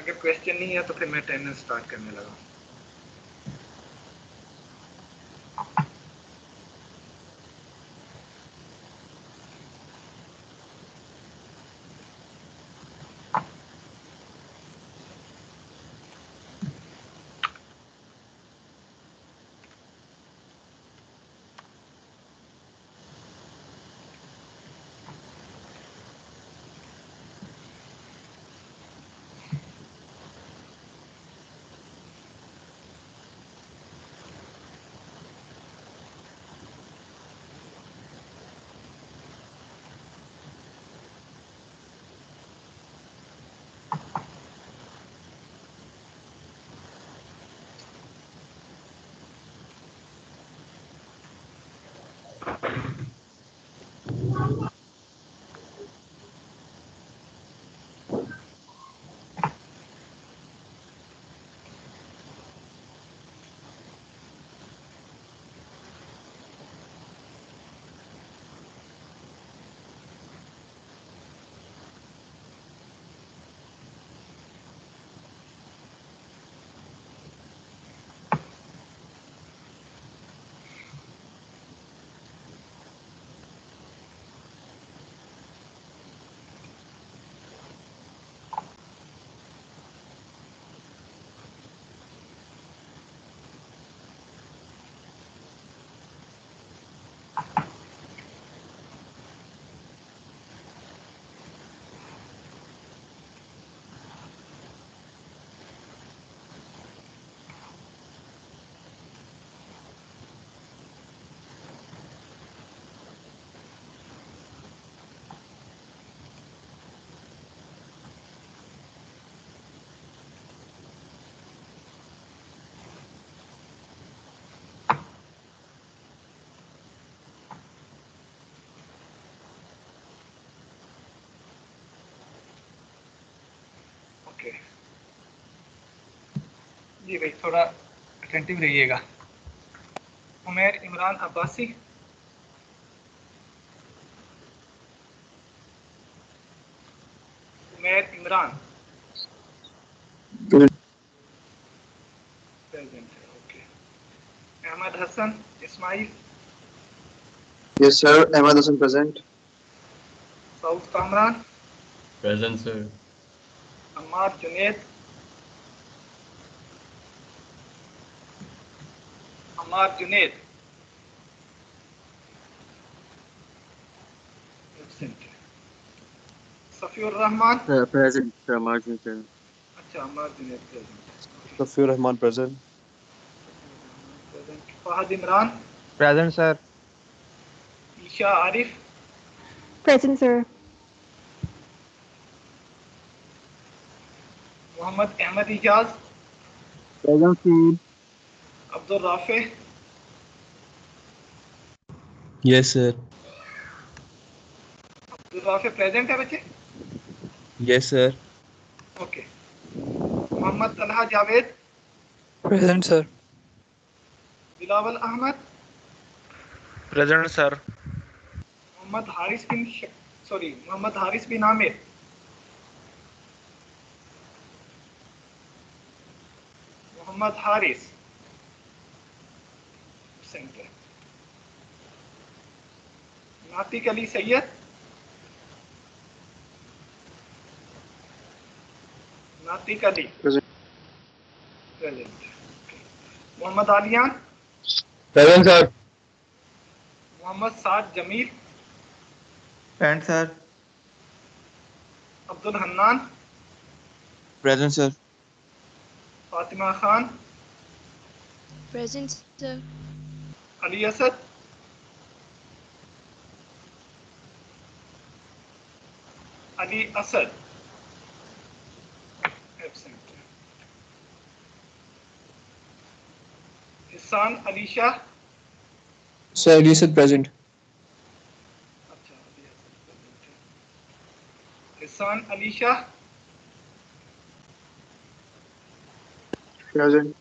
अगर क्वेश्चन नहीं है तो फिर मैं अटेंडेंस स्टार्ट करने लगा। ओके जी भाई, थोड़ा अटेंटिव रहिएगा। उमैर इमरान अब्बासी, उमैर इमरान प्रेजेंट है। Okay. Ahmad Hasan Ismail, Yes, sir. Ahmad Hassan present. Saud Kamran, Present, sir. Ammar Junaid, Ammar Junaid absent है। Safiur Rahman, Present. Margin present. अच्छा अम्मार जुनेद प्रेजेंट है। Safiur Rahman present. Present. Fahad Imran, Present, sir. Isha Arif, Present, sir. Mohammad Ahmad Ijaz, Present, sir. Abdul Rafay, Yes, sir. Abdul Rafay present है बच्चे। Yes, sir. Okay. Mohammad Talha Javed, Present, sir. Bilawal Ahmed, present sir. Mohammad Haris bin Amir, Mohammad Haris centre. Natiq Ali Syed, Natiq Ali Present. Present. Mohammad Aliyan, Present, sir. Mohammad Saad Jameel, Present, sir. Abdul Hannan, Present, sir. Fatima Khan, Present, sir. Ali Asad, Ali Asad absent. Ihsan Ali Shah, Sir, yes, sir, present. अच्छा अली असद present है। इहसान Ali Shah, Present.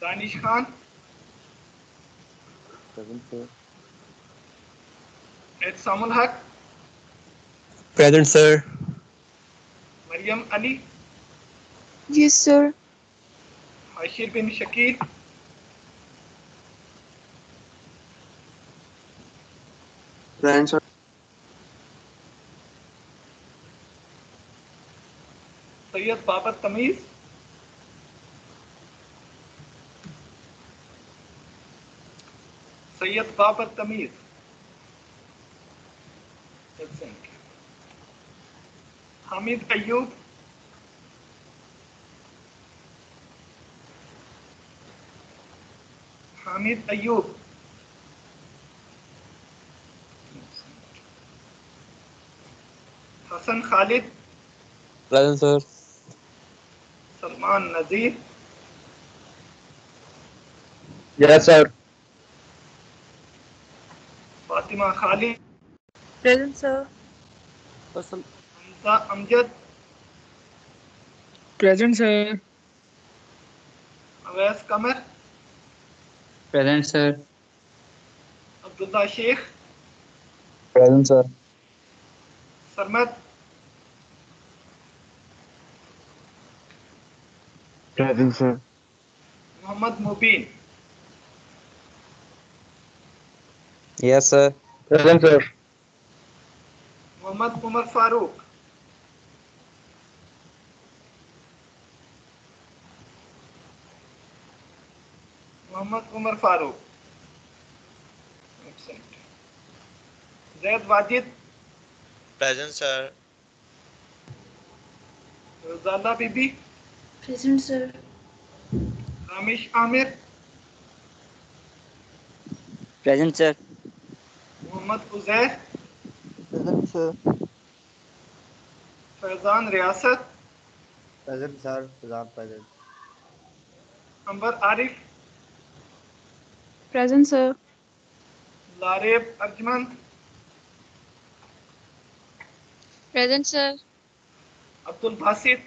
Danish Khan, Present, sir. एहसामुल हक, Present, sir. Maryam Ali, Yes, sir. Hashir बिन शकील, Present, sir. सैयद बाबर तमीज, Syed Babar Tamiz absent. Hamid Ayub, Hamid Ayub Hasan Khalid, Present, sir. Salman Nazir, Yes, sir. Fatima Khalid, Present, sir. Hamza Amjad, Present, sir. Awais Qamar, Present, sir. Abdullah Sheikh, Present, sir. Sarmad, Present, sir. Mohammad Mubeen, Yes, sir. Present, sir. Mohammad Umar Farooq, Mohammad Umar Farooq absent. Zaid Wajid, present sir. Razala Bibi, Present, sir. Ramish Amir, Present, sir. Mohammad Uzair, Present, sir. Faizan Riyasat, Present, sir. Present. अंबर Arif, Present, sir. Laraib Arjmand, Present, sir. Abdul Basit,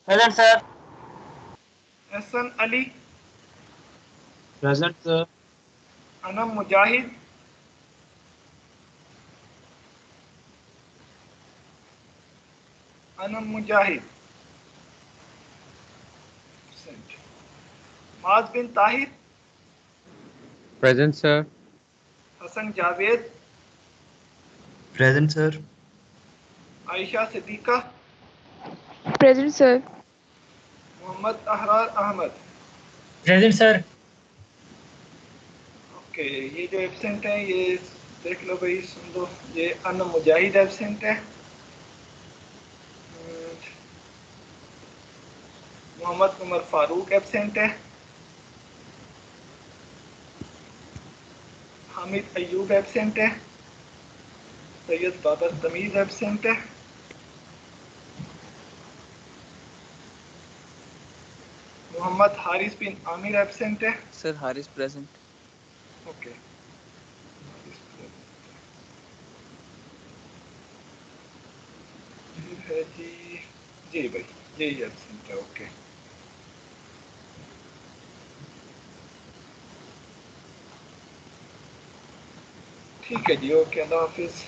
present sir. Ehsan Ali, Present, sir. Anam Mujahid, Anam Mujahid, Maaz bin Tahir, Present, sir. Hasan Javed, Present, sir. Ayesha Siddiqa, Present, sir. Mohammad Ahrar Ahmed. Present sir. Okay, ये जो एब्सेंट है ये देख लो भाई, सुन लो। ये अनम मुजाहिद एब्सेंट है, मोहम्मद उमर फारूक एब्सेंट है, हामिद अयूब एब्सेंट है, सैयद बाबर तमीज एब्सेंट है, मोहम्मद हारिस बिन आमिर एब्सेंट है। Sir, Haris present. ओके, फिर है जी भाई, यही एब्सेंट है। ओके, ठीक है जी, ओके, अल्लाह हाफिज़।